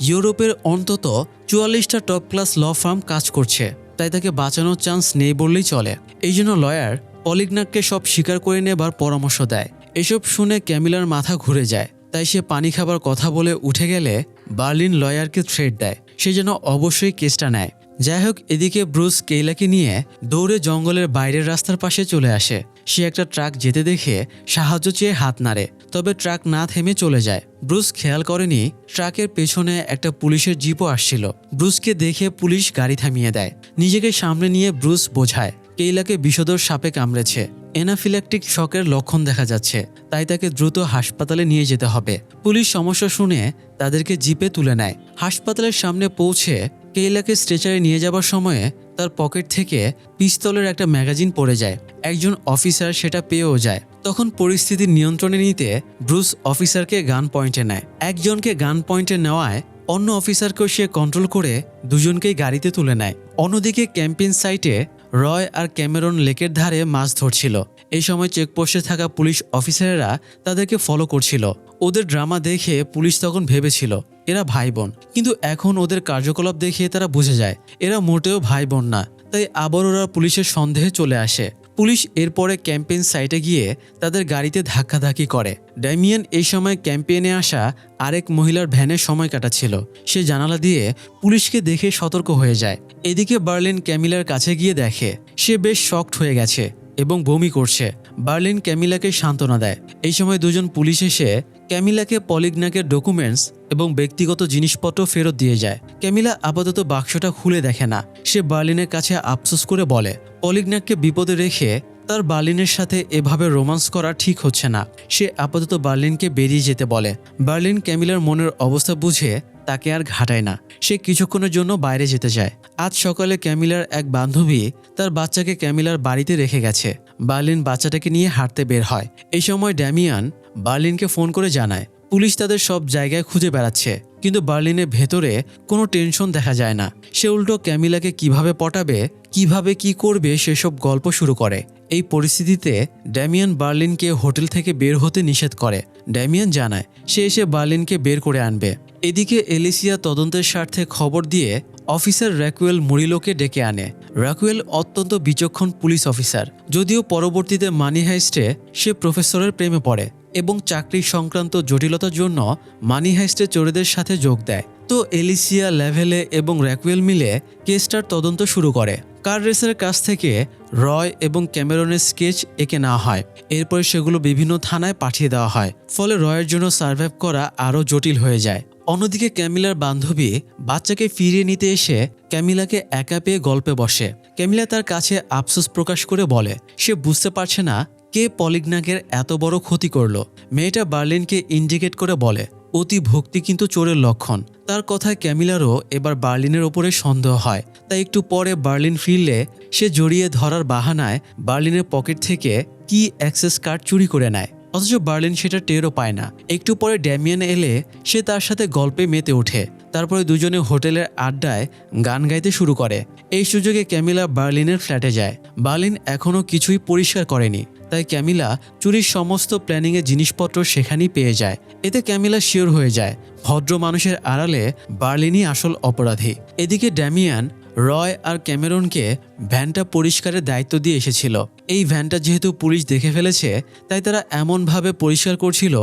ইউরোপের অন্তত 44টা টপ ক্লাস ল ফার্ম কাজ করছে, তাই তাকে বাঁচানোর চান্স নেই বললেই চলে। এই জন্য লয়ার পলিগনাককে সব স্বীকার করে নেবার পরামর্শ দেয়। এসব শুনে ক্যামিলার মাথা ঘুরে যায়, তাই সে পানি খাবার কথা বলে উঠে গেলে বার্লিন লয়ারকে থ্রেট দেয় সে যেন অবশ্যই কেসটা নেয়। যাই হোক, এদিকে ব্রুস কেইলাকে নিয়ে দৌড়ে জঙ্গলের বাইরের রাস্তার পাশে চলে আসে। সে একটা ট্রাক যেতে দেখে সাহায্য চেয়ে হাত নাড়ে, তবে ট্রাক না থেমে চলে যায়। ব্রুস খেয়াল করেনি ট্রাকের পেছনে একটা পুলিশের জিপও আসছিল। ব্রুসকে দেখে পুলিশ গাড়ি থামিয়ে দেয়। নিজেকে সামনে নিয়ে ব্রুস বোঝায় কেইলাকে বিষধর সাপে কামড়েছে, এনাফিল্যাকটিক শকের লক্ষণ দেখা যাচ্ছে, তাই তাকে দ্রুত হাসপাতালে নিয়ে যেতে হবে। পুলিশ সমস্যা শুনে তাদেরকে জিপে তুলে নেয়। হাসপাতালের সামনে পৌঁছে কেইলাকে স্ট্রেচারে নিয়ে যাবার সময়ে তার পকেট থেকে পিস্তলের একটা ম্যাগাজিন পড়ে যায়। একজন অফিসার সেটা পেয়েও যায়। তখন পরিস্থিতি নিয়ন্ত্রণে নিতে ব্রুস অফিসারকে গান পয়েন্টে নেয়। একজনকে গান পয়েন্টে নেওয়ায় অন্য অফিসারকেও সে কন্ট্রোল করে দুজনকেই গাড়িতে তুলে নেয়। অন্যদিকে ক্যাম্পেইন সাইটে রয় আর ক্যামেরন লেকের ধারে মাছ ধরছিল। এই সময় চেকপোস্টে থাকা পুলিশ অফিসারেরা তাদেরকে ফলো করছিল। ওদের ড্রামা দেখে পুলিশ তখন ভেবেছিল এরা ভাই বোন, কিন্তু এখন ওদের কার্যকলাপ দেখে তারা বুঝে যায় এরা মোটেও ভাই বোন না। তাই আবার ওরা পুলিশের সন্দেহে চলে আসে। পুলিশ এরপরে ক্যাম্পেইন সাইটে গিয়ে তাদের গাড়িতে ধাক্কাধাক্কি করে। ড্যামিয়ান এই সময় ক্যাম্পেইনে আসা আরেক মহিলার ভ্যানে সময় কাটাচ্ছিল। সে জানালা দিয়ে পুলিশকে দেখে সতর্ক হয়ে যায়। এদিকে বার্লিন ক্যামিলার কাছে গিয়ে দেখে সে বেশ শকড হয়ে গেছে এবং বমি করছে। বার্লিন ক্যামিলাকে সান্ত্বনা দেয়। এই সময় দুজন পুলিশ এসে ক্যামিলাকে পলিগনাকের ডকুমেন্টস এবং ব্যক্তিগত জিনিসপত্র ফেরত দিয়ে যায়। ক্যামিলা আপাতত বাক্সটা খুলে দেখে না। সে বার্লিনের কাছে আফসোস করে বলে পলিগনাককে বিপদে রেখে তার বার্লিনের সাথে এভাবে রোমান্স করা ঠিক হচ্ছে না। সে আপাতত বার্লিনকে বেরিয়ে যেতে বলে। বার্লিন ক্যামিলার মনের অবস্থা বুঝে তাকে আর ঘাটায় না। সে কিছুক্ষণের জন্য বাইরে যেতে চায়। আজ সকালে ক্যামিলার এক বান্ধবী তার বাচ্চাকে ক্যামিলার বাড়িতে রেখে গেছে। বার্লিন বাচ্চাটাকে নিয়ে হাঁটতে বের হয়। এই সময় ড্যামিয়ান বার্লিনকে ফোন করে জানায় পুলিশ তাদের সব জায়গায় খুঁজে বেড়াচ্ছে, কিন্তু বার্লিনের ভেতরে কোনো টেনশন দেখা যায় না। সে উল্টো ক্যামিলাকে কিভাবে পটাবে, কিভাবে কি করবে সেসব গল্প শুরু করে। এই পরিস্থিতিতে ড্যামিয়ান বার্লিনকে হোটেল থেকে বের হতে নিষেধ করে। ড্যামিয়ান জানায় সে এসে বার্লিনকে বের করে আনবে। এদিকে এলিসিয়া তদন্তের স্বার্থে খবর দিয়ে অফিসার র্যাকুয়েল মুরিলোকে ডেকে আনে। র্যাকুয়েল অত্যন্ত বিচক্ষণ পুলিশ অফিসার, যদিও পরবর্তীতে মানি হাইস্টে সে প্রফেসরের প্রেমে পড়ে এবং চাকরি সংক্রান্ত জটিলতার জন্য মানি হাইস্টে চোরেদের সাথে যোগ দেয়। তো এলিসিয়া, ল্যাভেলে এবং র্যাকুয়েল মিলে কেসটার তদন্ত শুরু করে। কার রেসের কাছ থেকে রয় এবং ক্যামেরনের স্কেচ এঁকে নেওয়া হয়। এরপরে সেগুলো বিভিন্ন থানায় পাঠিয়ে দেওয়া হয়। ফলে রয়ের জন্য সার্ভাইভ করা আরও জটিল হয়ে যায়। অন্যদিকে ক্যামিলার বান্ধবী বাচ্চাকে ফিরিয়ে নিতে এসে ক্যামিলাকে একা পেয়ে গল্পে বসে। ক্যামিলা তার কাছে আফসোস প্রকাশ করে বলে সে বুঝতে পারছে না কে পলিগনাকের এত বড় ক্ষতি করলো। মেয়েটা বার্লিনকে ইন্ডিকেট করে বলে অতি ভক্তি কিন্তু চোরের লক্ষণ। তার কথায় ক্যামিলারও এবার বার্লিনের ওপরে সন্দেহ হয়। তাই একটু পরে বার্লিন ফিরলে সে জড়িয়ে ধরার বাহানায় বার্লিনের পকেট থেকে কি অ্যাক্সেস কার্ড চুরি করে নেয়, অথচ বার্লিন সেটা টেরও পায় না। একটু পরে ড্যামিয়ান এলে সে তার সাথে গল্পে মেতে ওঠে। তারপরে দুজনে হোটেলের আড্ডায় গান গাইতে শুরু করে। এই সুযোগে ক্যামিলা বার্লিনের ফ্ল্যাটে যায়। বার্লিন এখনও কিছুই পরিষ্কার করেনি, তাই ক্যামিলা চুরির সমস্ত প্ল্যানিংয়ের জিনিসপত্র সেখানেই পেয়ে যায়। এতে ক্যামিলা শিওর হয়ে যায় ভদ্র মানুষের আড়ালে বার্লিনই আসল অপরাধী। এদিকে ড্যামিয়ান রয় আর ক্যামেরনকে ভ্যানটা পরিষ্কারের দায়িত্ব দিয়ে এসেছিল। এই ভ্যানটা যেহেতু পুলিশ দেখে ফেলেছে, তাই তারা এমনভাবে পরিষ্কার করছিল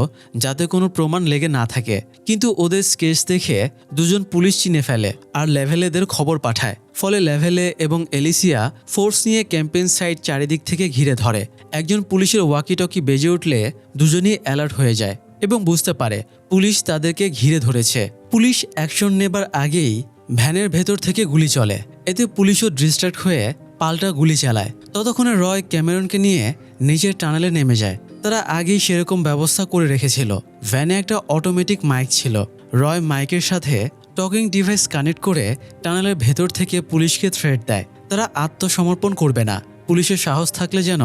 যাতে কোনো প্রমাণ লেগে না থাকে। কিন্তু ওদের স্কেচ দেখে দুজন পুলিশ চিনে ফেলে আর লেভেলেদের খবর পাঠায়। ফলে লেভেলে এবং এলিসিয়া ফোর্স নিয়ে ক্যাম্পেইন সাইট চারিদিক থেকে ঘিরে ধরে। একজন পুলিশের ওয়াকিটকি বেজে উঠলে দুজনেই অ্যালার্ট হয়ে যায় এবং বুঝতে পারে পুলিশ তাদেরকে ঘিরে ধরেছে। পুলিশ অ্যাকশন নেবার আগেই ভ্যানের ভেতর থেকে গুলি চলে। এতে পুলিশও ডিস্ট্র্যাক্ট হয়ে পাল্টা গুলি চালায়। ততক্ষণে রয় ক্যামেরনকে নিয়ে নিচের টানেলে নেমে যায়। তারা আগেই সেরকম ব্যবস্থা করে রেখেছিল। ভ্যানে একটা অটোমেটিক মাইক ছিল। রয় মাইকের সাথে টকিং ডিভাইস কানেক্ট করে টানেলের ভেতর থেকে পুলিশকে থ্রেট দেয়, তারা আত্মসমর্পণ করবে না। পুলিশের সাহস থাকলে যেন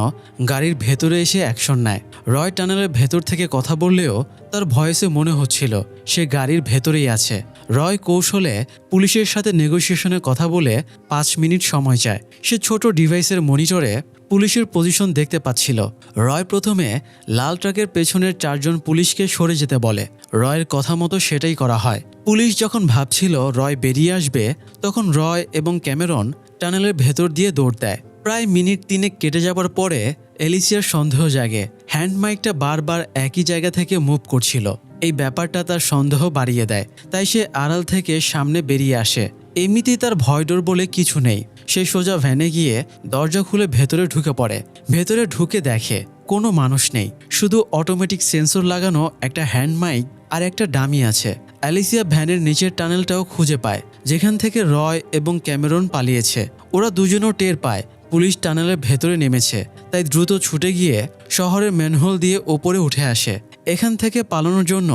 গাড়ির ভেতরে এসে অ্যাকশন নেয়। রয় টানেলের ভেতর থেকে কথা বললেও তার ভয়েসে মনে হচ্ছিল সে গাড়ির ভেতরেই আছে। রয় কৌশলে পুলিশের সাথে নেগোসিয়েশনের কথা বলে 5 মিনিট সময় চায়। সে ছোট ডিভাইসের মনিটরে পুলিশের পজিশন দেখতে পাচ্ছিল। রয় প্রথমে লাল ট্রাকের পেছনের 4 জন পুলিশকে সরে যেতে বলে। রয়ের কথা মতো সেটাই করা হয়। পুলিশ যখন ভাবছিল রয় বেরিয়ে আসবে, তখন রয় এবং ক্যামেরন টানেলের ভেতর দিয়ে দৌড় দেয়। প্রায় মিনিট 3 কেটে যাবার পরে এলিসিয়ার সন্দেহ জাগে। হ্যান্ড মাইকটা বারবার একই জায়গা থেকে মুভ করছিল। এই ব্যাপারটা তার সন্দেহ বাড়িয়ে দেয়। তাই সে আড়াল থেকে সামনে বেরিয়ে আসে। এমনিতেই তার ভয় ডর বলে কিছু নেই। সে সোজা ভ্যানে গিয়ে দরজা খুলে ভেতরে ঢুকে পড়ে। ভেতরে ঢুকে দেখে কোনো মানুষ নেই, শুধু অটোমেটিক সেন্সর লাগানো একটা হ্যান্ড মাইক আর একটা ডামি আছে। অ্যালিসিয়া ভ্যানের নিচের টানেলটাও খুঁজে পায়, যেখান থেকে রয় এবং ক্যামেরন পালিয়েছে। ওরা দুজনও টের পায় পুলিশ টানেলের ভেতরে নেমেছে, তাই দ্রুত ছুটে গিয়ে শহরের ম্যানহোল দিয়ে ওপরে উঠে আসে। এখান থেকে পালানোর জন্য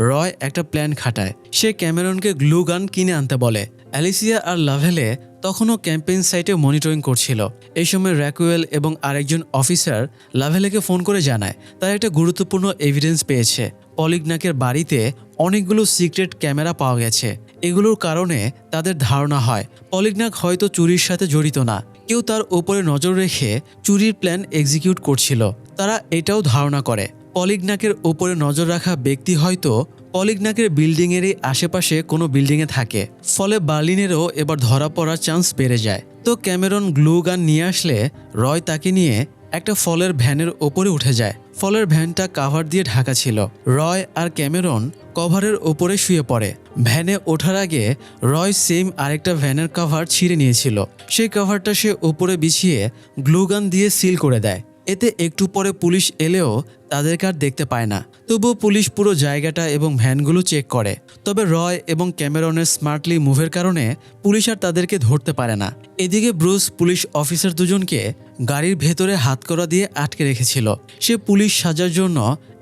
রয় একটা প্ল্যান খাটায়। সে ক্যামেরনকে গ্লু গান কিনে আনতে বলে। অ্যালিসিয়া আর লাভেলে তখনও ক্যাম্পেইন সাইটে মনিটরিং করছিল। এই সময় র্যাকুয়েল এবং আরেকজন অফিসার লাভেলেকে ফোন করে জানায় তারা একটা গুরুত্বপূর্ণ এভিডেন্স পেয়েছে। পলিগনাকের বাড়িতে অনেকগুলো সিক্রেট ক্যামেরা পাওয়া গেছে। এগুলোর কারণে তাদের ধারণা হয় পলিগনাক হয়তো চুরির সাথে জড়িত না, কেউ তার উপরে নজর রেখে চুরির প্ল্যান এক্সিকিউট করছিল। তারা এটাও ধারণা করে পলিগনাকের উপরে নজর রাখা ব্যক্তি হয়তো পলিগনাকের বিল্ডিংয়েরই আশেপাশে কোনো বিল্ডিংয়ে থাকে। ফলে বার্লিনেরও এবার ধরা পড়ার চান্স বেড়ে যায়। তো ক্যামেরন গ্লু গান নিয়ে আসলে রয় তাকে নিয়ে একটা ফলের ভ্যানের ওপরে উঠে যায়। ফলের ভ্যানটা কাভার দিয়ে ঢাকা ছিল। রয় আর ক্যামেরন কভারের ওপরে শুয়ে পড়ে। ভ্যানে ওঠার আগে রয় সেম আরেকটা ভ্যানের কভার ছিঁড়ে নিয়েছিল। সেই কভারটা সে ওপরে বিছিয়ে গ্লুগান দিয়ে সিল করে দেয়। এতে একটু পরে পুলিশ এলেও তাদেরকে আর দেখতে পায় না। তবুও পুলিশ পুরো জায়গাটা এবং ভ্যানগুলো চেক করে। তবে রয় এবং ক্যামেরনের স্মার্টলি মুভের কারণে পুলিশ আর তাদেরকে ধরতে পারে না। এদিকে ব্রুস পুলিশ অফিসার দুজনকে গাড়ির ভেতরে হাতকড়া দিয়ে আটকে রেখেছিল। সে পুলিশ সাজার জন্য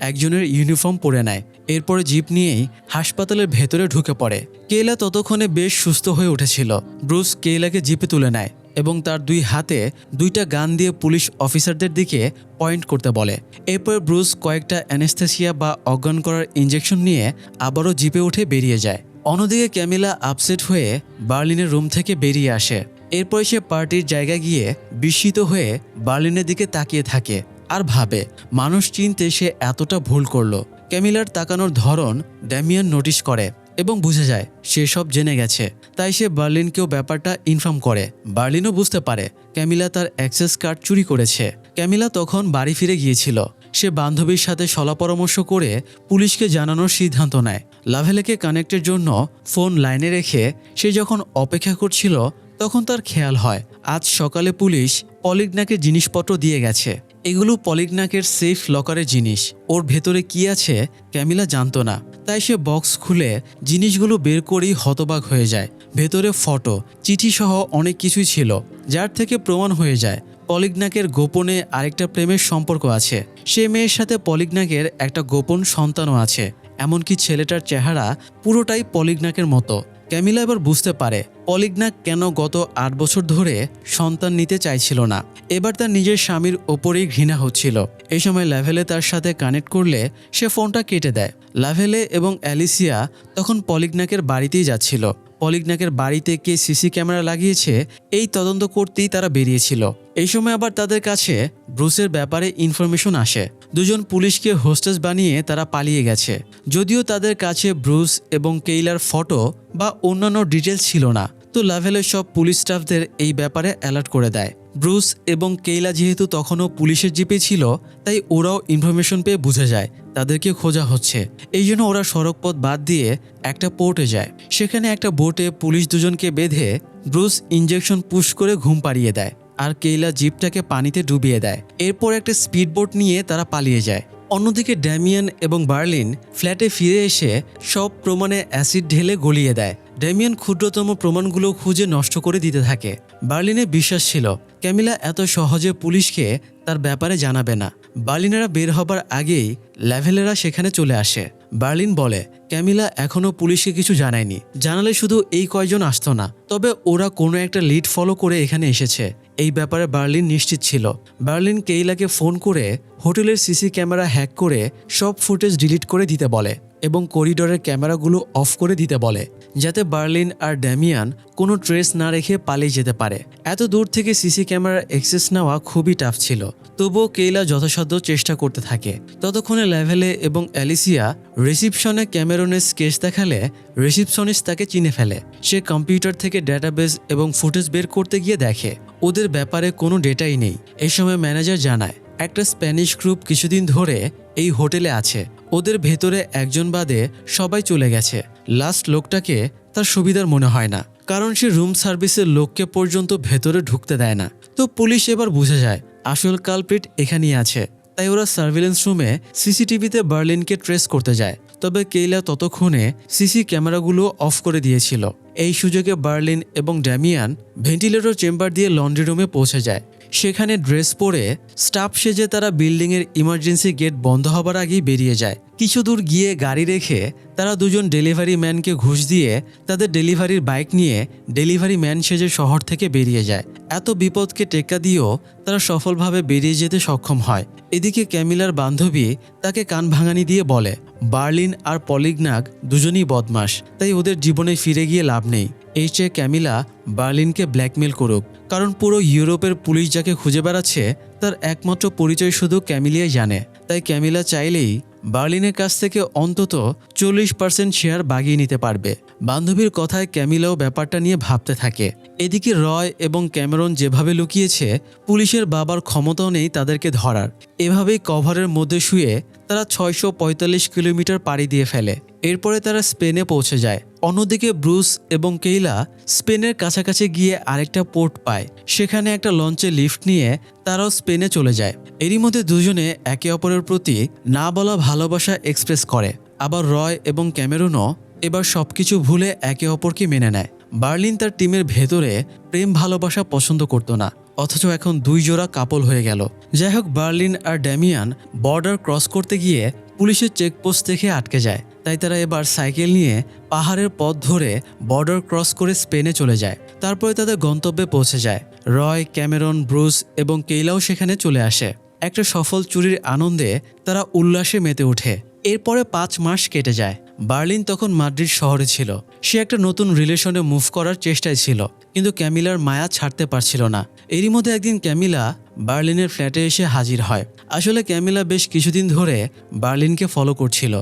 একজনের ইউনিফর্ম পরে নেয়। এরপরে জিপ নিয়েই হাসপাতালের ভেতরে ঢুকে পড়ে। কেইলা ততক্ষণে বেশ সুস্থ হয়ে উঠেছিল। ব্রুস কেইলাকে জিপে তুলে নেয় এবং তার 2 হাতে 2টা গান দিয়ে পুলিশ অফিসারদের দিকে পয়েন্ট করতে বলে। এরপর ব্রুস কয়েকটা অ্যানেস্থেসিয়া বা অজ্ঞান করার ইঞ্জেকশন নিয়ে আবারও জিপে উঠে বেরিয়ে যায়। অন্যদিকে ক্যামিলা আপসেট হয়ে বার্লিনের রুম থেকে বেরিয়ে আসে। এরপর সে পার্টির জায়গায় গিয়ে বিস্মিত হয়ে বার্লিনের দিকে তাকিয়ে থাকে আর ভাবে মানুষ চিনতে সে এতটা ভুল করলো। ক্যামিলার তাকানোর ধরন ড্যামিয়ান নোটিশ করে এবং বুঝে যায় সে সব জেনে গেছে। তাই সে বার্লিনকেও ব্যাপারটা ইনফর্ম করে। বার্লিনও বুঝতে পারে ক্যামিলা তার অ্যাক্সেস কার্ড চুরি করেছে। ক্যামিলা তখন বাড়ি ফিরে গিয়েছিল। সে বান্ধবীর সাথে সলা পরামর্শ করে পুলিশকে জানানোর সিদ্ধান্ত নেয়। লাভেলেকে কানেক্টের জন্য ফোন লাইনে রেখে সে যখন অপেক্ষা করছিল, তখন তার খেয়াল হয় আজ সকালে পুলিশ পলিগনাকের জিনিসপত্র দিয়ে গেছে। এগুলো পলিগনাকের সেফ লকারের জিনিস। ওর ভেতরে কি আছে ক্যামিলা জানতো না। তাই সে বক্স খুলে জিনিসগুলো বের করেই হতবাক হয়ে যায়। ভেতরে ফটো, চিঠি সহ অনেক কিছুই ছিল, যার থেকে প্রমাণ হয়ে যায় পলিগনাকের গোপনে আরেকটা প্রেমের সম্পর্ক আছে। সে মেয়ের সাথে পলিগনাকের একটা গোপন সন্তানও আছে। এমনকি ছেলেটার চেহারা পুরোটাই পলিগনাকের মতো। ক্যামিলা এবার বুঝতে পারে পলিগনাক কেন গত 8 বছর ধরে সন্তান নিতে চাইছিল না। এবার তার নিজের স্বামীর ওপরেই ঘৃণা হচ্ছিল। এই সময় লাভেলে তার সাথে কানেক্ট করলে সে ফোনটা কেটে দেয়। লাভেলে এবং অ্যালিসিয়া তখন পলিগনাকের বাড়িতেই যাচ্ছিল। পলিগনাকের বাড়িতে কে সিসি ক্যামেরা লাগিয়েছে এই তদন্ত করতেই তারা বেরিয়েছিল। এই সময় আবার তাদের কাছে ব্রুসের ব্যাপারে ইনফরমেশন আসে। দুজন পুলিশকে হোস্টেস বানিয়ে তারা পালিয়ে গেছে। যদিও তাদের কাছে ব্রুস এবং কেইলার ফটো বা অন্যান্য ডিটেলস ছিল না, তো লাভেলের সব পুলিশ স্টাফদের এই ব্যাপারে অ্যালার্ট করে দেয়। ব্রুস এবং কেইলা যেহেতু তখনও পুলিশের জিপে ছিল, তাই ওরাও ইনফরমেশন পেয়ে বুঝে যায় তাদেরকে খোঁজা হচ্ছে। এই জন্য ওরা সড়কপথ বাদ দিয়ে একটা পোর্টে যায়। সেখানে একটা বোটে পুলিশ দুজনকে বেঁধে ব্রুস ইঞ্জেকশন পুশ করে ঘুম পাড়িয়ে দেয়, আর কেইলা জিপটাকে পানিতে ডুবিয়ে দেয়। এরপর একটা স্পিড বোট নিয়ে তারা পালিয়ে যায়। অন্যদিকে ড্যামিয়ান এবং বার্লিন ফ্ল্যাটে ফিরে এসে সব প্রমাণে অ্যাসিড ঢেলে গলিয়ে দেয়। ড্যামিয়ান ক্ষুদ্রতম প্রমাণগুলো খুঁজে নষ্ট করে দিতে থাকে। বার্লিনের বিশ্বাস ছিল ক্যামিলা এত সহজে পুলিশকে তার ব্যাপারে জানাবে না। বার্লিনেরা বের হবার আগেই ল্যাভেলেরা সেখানে চলে আসে। বার্লিন বলে ক্যামিলা এখনো পুলিশকে কিছু জানায়নি, জানালে শুধু এই কয়জন আসতো না। তবে ওরা কোনো একটা লিড ফলো করে এখানে এসেছে, এই ব্যাপারে বার্লিন নিশ্চিত ছিল। বার্লিন কেইলাকে ফোন করে হোটেলের সিসি ক্যামেরা হ্যাক করে সব ফুটেজ ডিলিট করে দিতে বলে এবং করিডোরের ক্যামেরাগুলো অফ করে দিতে বলে, যাতে বার্লিন আর ড্যামিয়ান কোনো ট্রেস না রেখে পালিয়ে যেতে পারে। এত দূর থেকে সিসি ক্যামেরার অ্যাক্সেস নেওয়া খুবই টাফ ছিল, তবুও কেইলা যথাসাধ্য চেষ্টা করতে থাকে। ততক্ষণে ল্যাভেলে এবং অ্যালিসিয়া রিসিপশনে ক্যামেরনের স্কেচ দেখালে রিসিপশনিস্ট তাকে চিনে ফেলে। সে কম্পিউটার থেকে ডেটাবেস এবং ফুটেজ বের করতে গিয়ে দেখে ওদের ব্যাপারে কোনো ডেটাই নেই। এই সময় ম্যানেজার জানায় একটা স্প্যানিশ গ্রুপ কিছুদিন ধরে এই হোটেলে আছে, ওদের ভেতরে একজন বাদে সবাই চলে গেছে। লাস্ট লোকটাকে তার সুবিধার মনে হয় না, কারণ সে রুম সার্ভিসের লোককে পর্যন্ত ভেতরে ঢুকতে দেয় না। তো পুলিশ এবার বুঝে যায় আসল কালপ্রিট এখানেই আছে, তাই ওরা সার্ভিলেন্স রুমে সিসিটিভিতে বার্লিনকে ট্রেস করতে যায়। তবে কেইলা ততক্ষণে সিসি ক্যামেরাগুলো অফ করে দিয়েছিল। এই সুযোগে বার্লিন এবং ড্যামিয়ান ভেন্টিলেটর চেম্বার দিয়ে লন্ড্রি রুমে পৌঁছে যায়। সেখানে ড্রেস পরে স্টাফ সেজে তারা বিল্ডিংয়ের ইমার্জেন্সি গেট বন্ধ হবার আগেই বেরিয়ে যায়। কিছু দূর গিয়ে গাড়ি রেখে তারা দুজন ডেলিভারি ম্যানকে ঘুষ দিয়ে তাদের ডেলিভারির বাইক নিয়ে ডেলিভারি ম্যান সেজে শহর থেকে বেরিয়ে যায়। এত বিপদকে টেক্কা দিয়েও তারা সফলভাবে বেরিয়ে যেতে সক্ষম হয়। এদিকে ক্যামিলার বান্ধবী তাকে কান ভাঙানি দিয়ে বলে বার্লিন আর পলিগনাক দুজনই বদমাশ, তাই ওদের জীবনে ফিরে গিয়ে লাভ নেই। এই চেয়ে ক্যামিলা বার্লিনকে ব্ল্যাকমেল করুক, কারণ পুরো ইউরোপের পুলিশ যাকে খুঁজে বেড়াচ্ছে তার একমাত্র পরিচয় শুধু ক্যামিলিয়াই জানে। তাই ক্যামিলা চাইলেই বার্লিনের কাছ থেকে অন্তত 40% শেয়ার বাগিয়ে নিতে পারবে। বান্ধবীর কথায় ক্যামিলাও ব্যাপারটা নিয়ে ভাবতে থাকে। এদিকে রয় এবং ক্যামেরন যেভাবে লুকিয়েছে, পুলিশের বাবার ক্ষমতাও নেই তাদেরকে ধরার। এভাবেই কভারের মধ্যে শুয়ে তারা 645 কিলোমিটার পাড়ি দিয়ে ফেলে। এরপরে তারা স্পেনে পৌঁছে যায়। অন্যদিকে ব্রুস এবং কেইলা স্পেনের কাছাকাছি গিয়ে আরেকটা পোর্ট পায়। সেখানে একটা লঞ্চে লিফট নিয়ে তারাও স্পেনে চলে যায়। এরই মধ্যে দুজনে একে অপরের প্রতি না বলা ভালোবাসা এক্সপ্রেস করে। আবার রয় এবং ক্যামেরনও এবার সবকিছু ভুলে একে অপরকে মেনে নেয়। বার্লিন তার টিমের ভেতরে প্রেম ভালোবাসা পছন্দ করতো না, অথচ এখন দুই জোড়া কাপল হয়ে গেল। যাই হোক, বার্লিন আর ড্যামিয়ান বর্ডার ক্রস করতে গিয়ে পুলিশের চেকপোস্ট থেকে আটকে যায়। তাই তারা এবার সাইকেল নিয়ে পাহাড়ের পথ ধরে বর্ডার ক্রস করে স্পেনে চলে যায়। তারপরে তাদের গন্তব্যে পৌঁছে যায়। রয়, ক্যামেরন, ব্রুস এবং কেইলাও সেখানে চলে আসে। একটা সফল চুরির আনন্দে তারা উল্লাসে মেতে ওঠে। এরপরে 5 মাস কেটে যায়। বার্লিন তখন মাদ্রিদ শহরে ছিল। সে একটা নতুন রিলেশনে মুভ করার চেষ্টায় ছিল, কিন্তু ক্যামিলার মায়া ছাড়তে পারছিল না। এরই মধ্যে একদিন ক্যামিলা বার্লিনের ফ্ল্যাটে এসে হাজির হয়। আসলে ক্যামিলা বেশ কিছুদিন ধরে বার্লিনকে ফলো করছিল।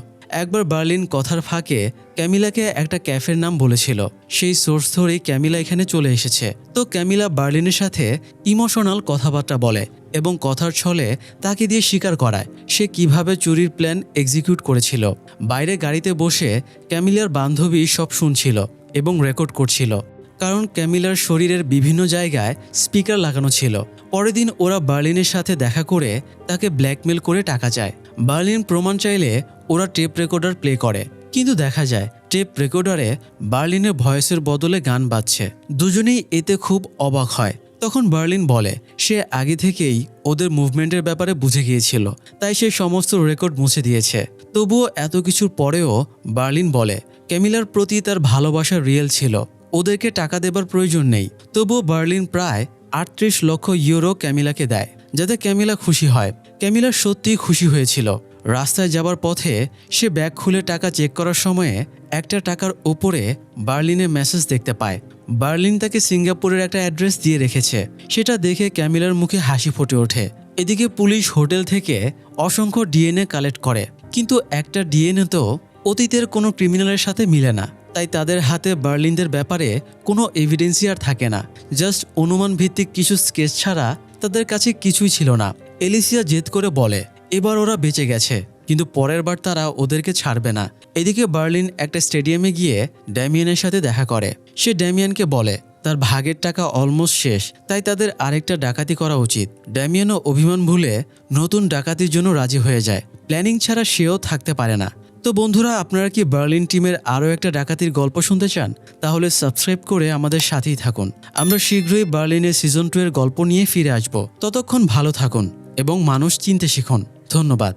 একবার বার্লিন কথার ফাঁকে ক্যামিলাকে একটা ক্যাফের নাম বলেছিল। সেই সোর্স ধরেই ক্যামিলা এখানে চলে এসেছে। তো ক্যামিলা বার্লিনের সাথে ইমোশনাল কথাবার্তা বলে এবং কথার ছলে তাকে দিয়ে স্বীকার করায় সে কিভাবে চুরির প্ল্যান এক্সিকিউট করেছিল। বাইরে গাড়িতে বসে ক্যামিলার বান্ধবী সব শুনছিল এবং রেকর্ড করছিল, কারণ ক্যামিলার শরীরের বিভিন্ন জায়গায় স্পিকার লাগানো ছিল। পরের দিন ওরা বার্লিনের সাথে দেখা করে তাকে ব্ল্যাকমেল করে টাকা চায়। বার্লিন প্রমাণ চাইলে ওরা টেপ রেকর্ডার প্লে করে, কিন্তু দেখা যায় টেপ রেকর্ডারে বার্লিনের ভয়েসের বদলে গান বাজছে। দুজনেই এতে খুব অবাক হয়। তখন বার্লিন বলে সে আগে থেকেই ওদের মুভমেন্টের ব্যাপারে বুঝে গিয়েছিল, তাই সে সমস্ত রেকর্ড মুছে দিয়েছে। তবুও এত কিছুর পরেও বার্লিন বলে ক্যামিলার প্রতি তার ভালোবাসা রিয়েল ছিল, ওদেরকে টাকা দেবার প্রয়োজন নেই। তবুও বার্লিন প্রায় 38 লক্ষ ইউরো ক্যামিলাকে দেয়, যাতে ক্যামিলা খুশি হয়। ক্যামিলা সত্যিই খুশি হয়েছিল। রাস্তায় যাবার পথে সে ব্যাগ খুলে টাকা চেক করার সময়ে একটা টাকার ওপরে বার্লিনের মেসেজ দেখতে পায়। বার্লিন তাকে সিঙ্গাপুরের একটা অ্যাড্রেস দিয়ে রেখেছে। সেটা দেখে ক্যামিলার মুখে হাসি ফুটে ওঠে। এদিকে পুলিশ হোটেল থেকে অসংখ্য ডিএনএ কালেক্ট করে, কিন্তু একটা ডিএনএ তো অতীতের কোনো ক্রিমিনালের সাথে মিলে না। তাই তাদের হাতে বার্লিনদের ব্যাপারে কোনো এভিডেন্সই আর থাকে না। জাস্ট অনুমান ভিত্তিক কিছু স্কেচ ছাড়া তাদের কাছে কিছুই ছিল না। এলিসিয়া জেদ করে বলে এবার ওরা বেঁচে গেছে, কিন্তু পরের বার তারা ওদেরকে ছাড়বে না। এদিকে বার্লিন একটা স্টেডিয়ামে গিয়ে ড্যামিয়ানের সাথে দেখা করে। সে ড্যামিয়ানকে বলে তার ভাগের টাকা অলমোস্ট শেষ, তাই তাদের আরেকটা ডাকাতি করা উচিত। ড্যামিয়ানও অভিমান ভুলে নতুন ডাকাতির জন্য রাজি হয়ে যায়। প্ল্যানিং ছাড়া সেও থাকতে পারে না। তো বন্ধুরা, আপনারা কি বার্লিন টিমের আরও একটা ডাকাতির গল্প শুনতে চান? তাহলে সাবস্ক্রাইব করে আমাদের সাথেই থাকুন। আমরা শীঘ্রই বার্লিনের সিজন 2 এর গল্প নিয়ে ফিরে আসব। ততক্ষণ ভালো থাকুন এবং মানুষ চিনতে শিখুন। ধন্যবাদ।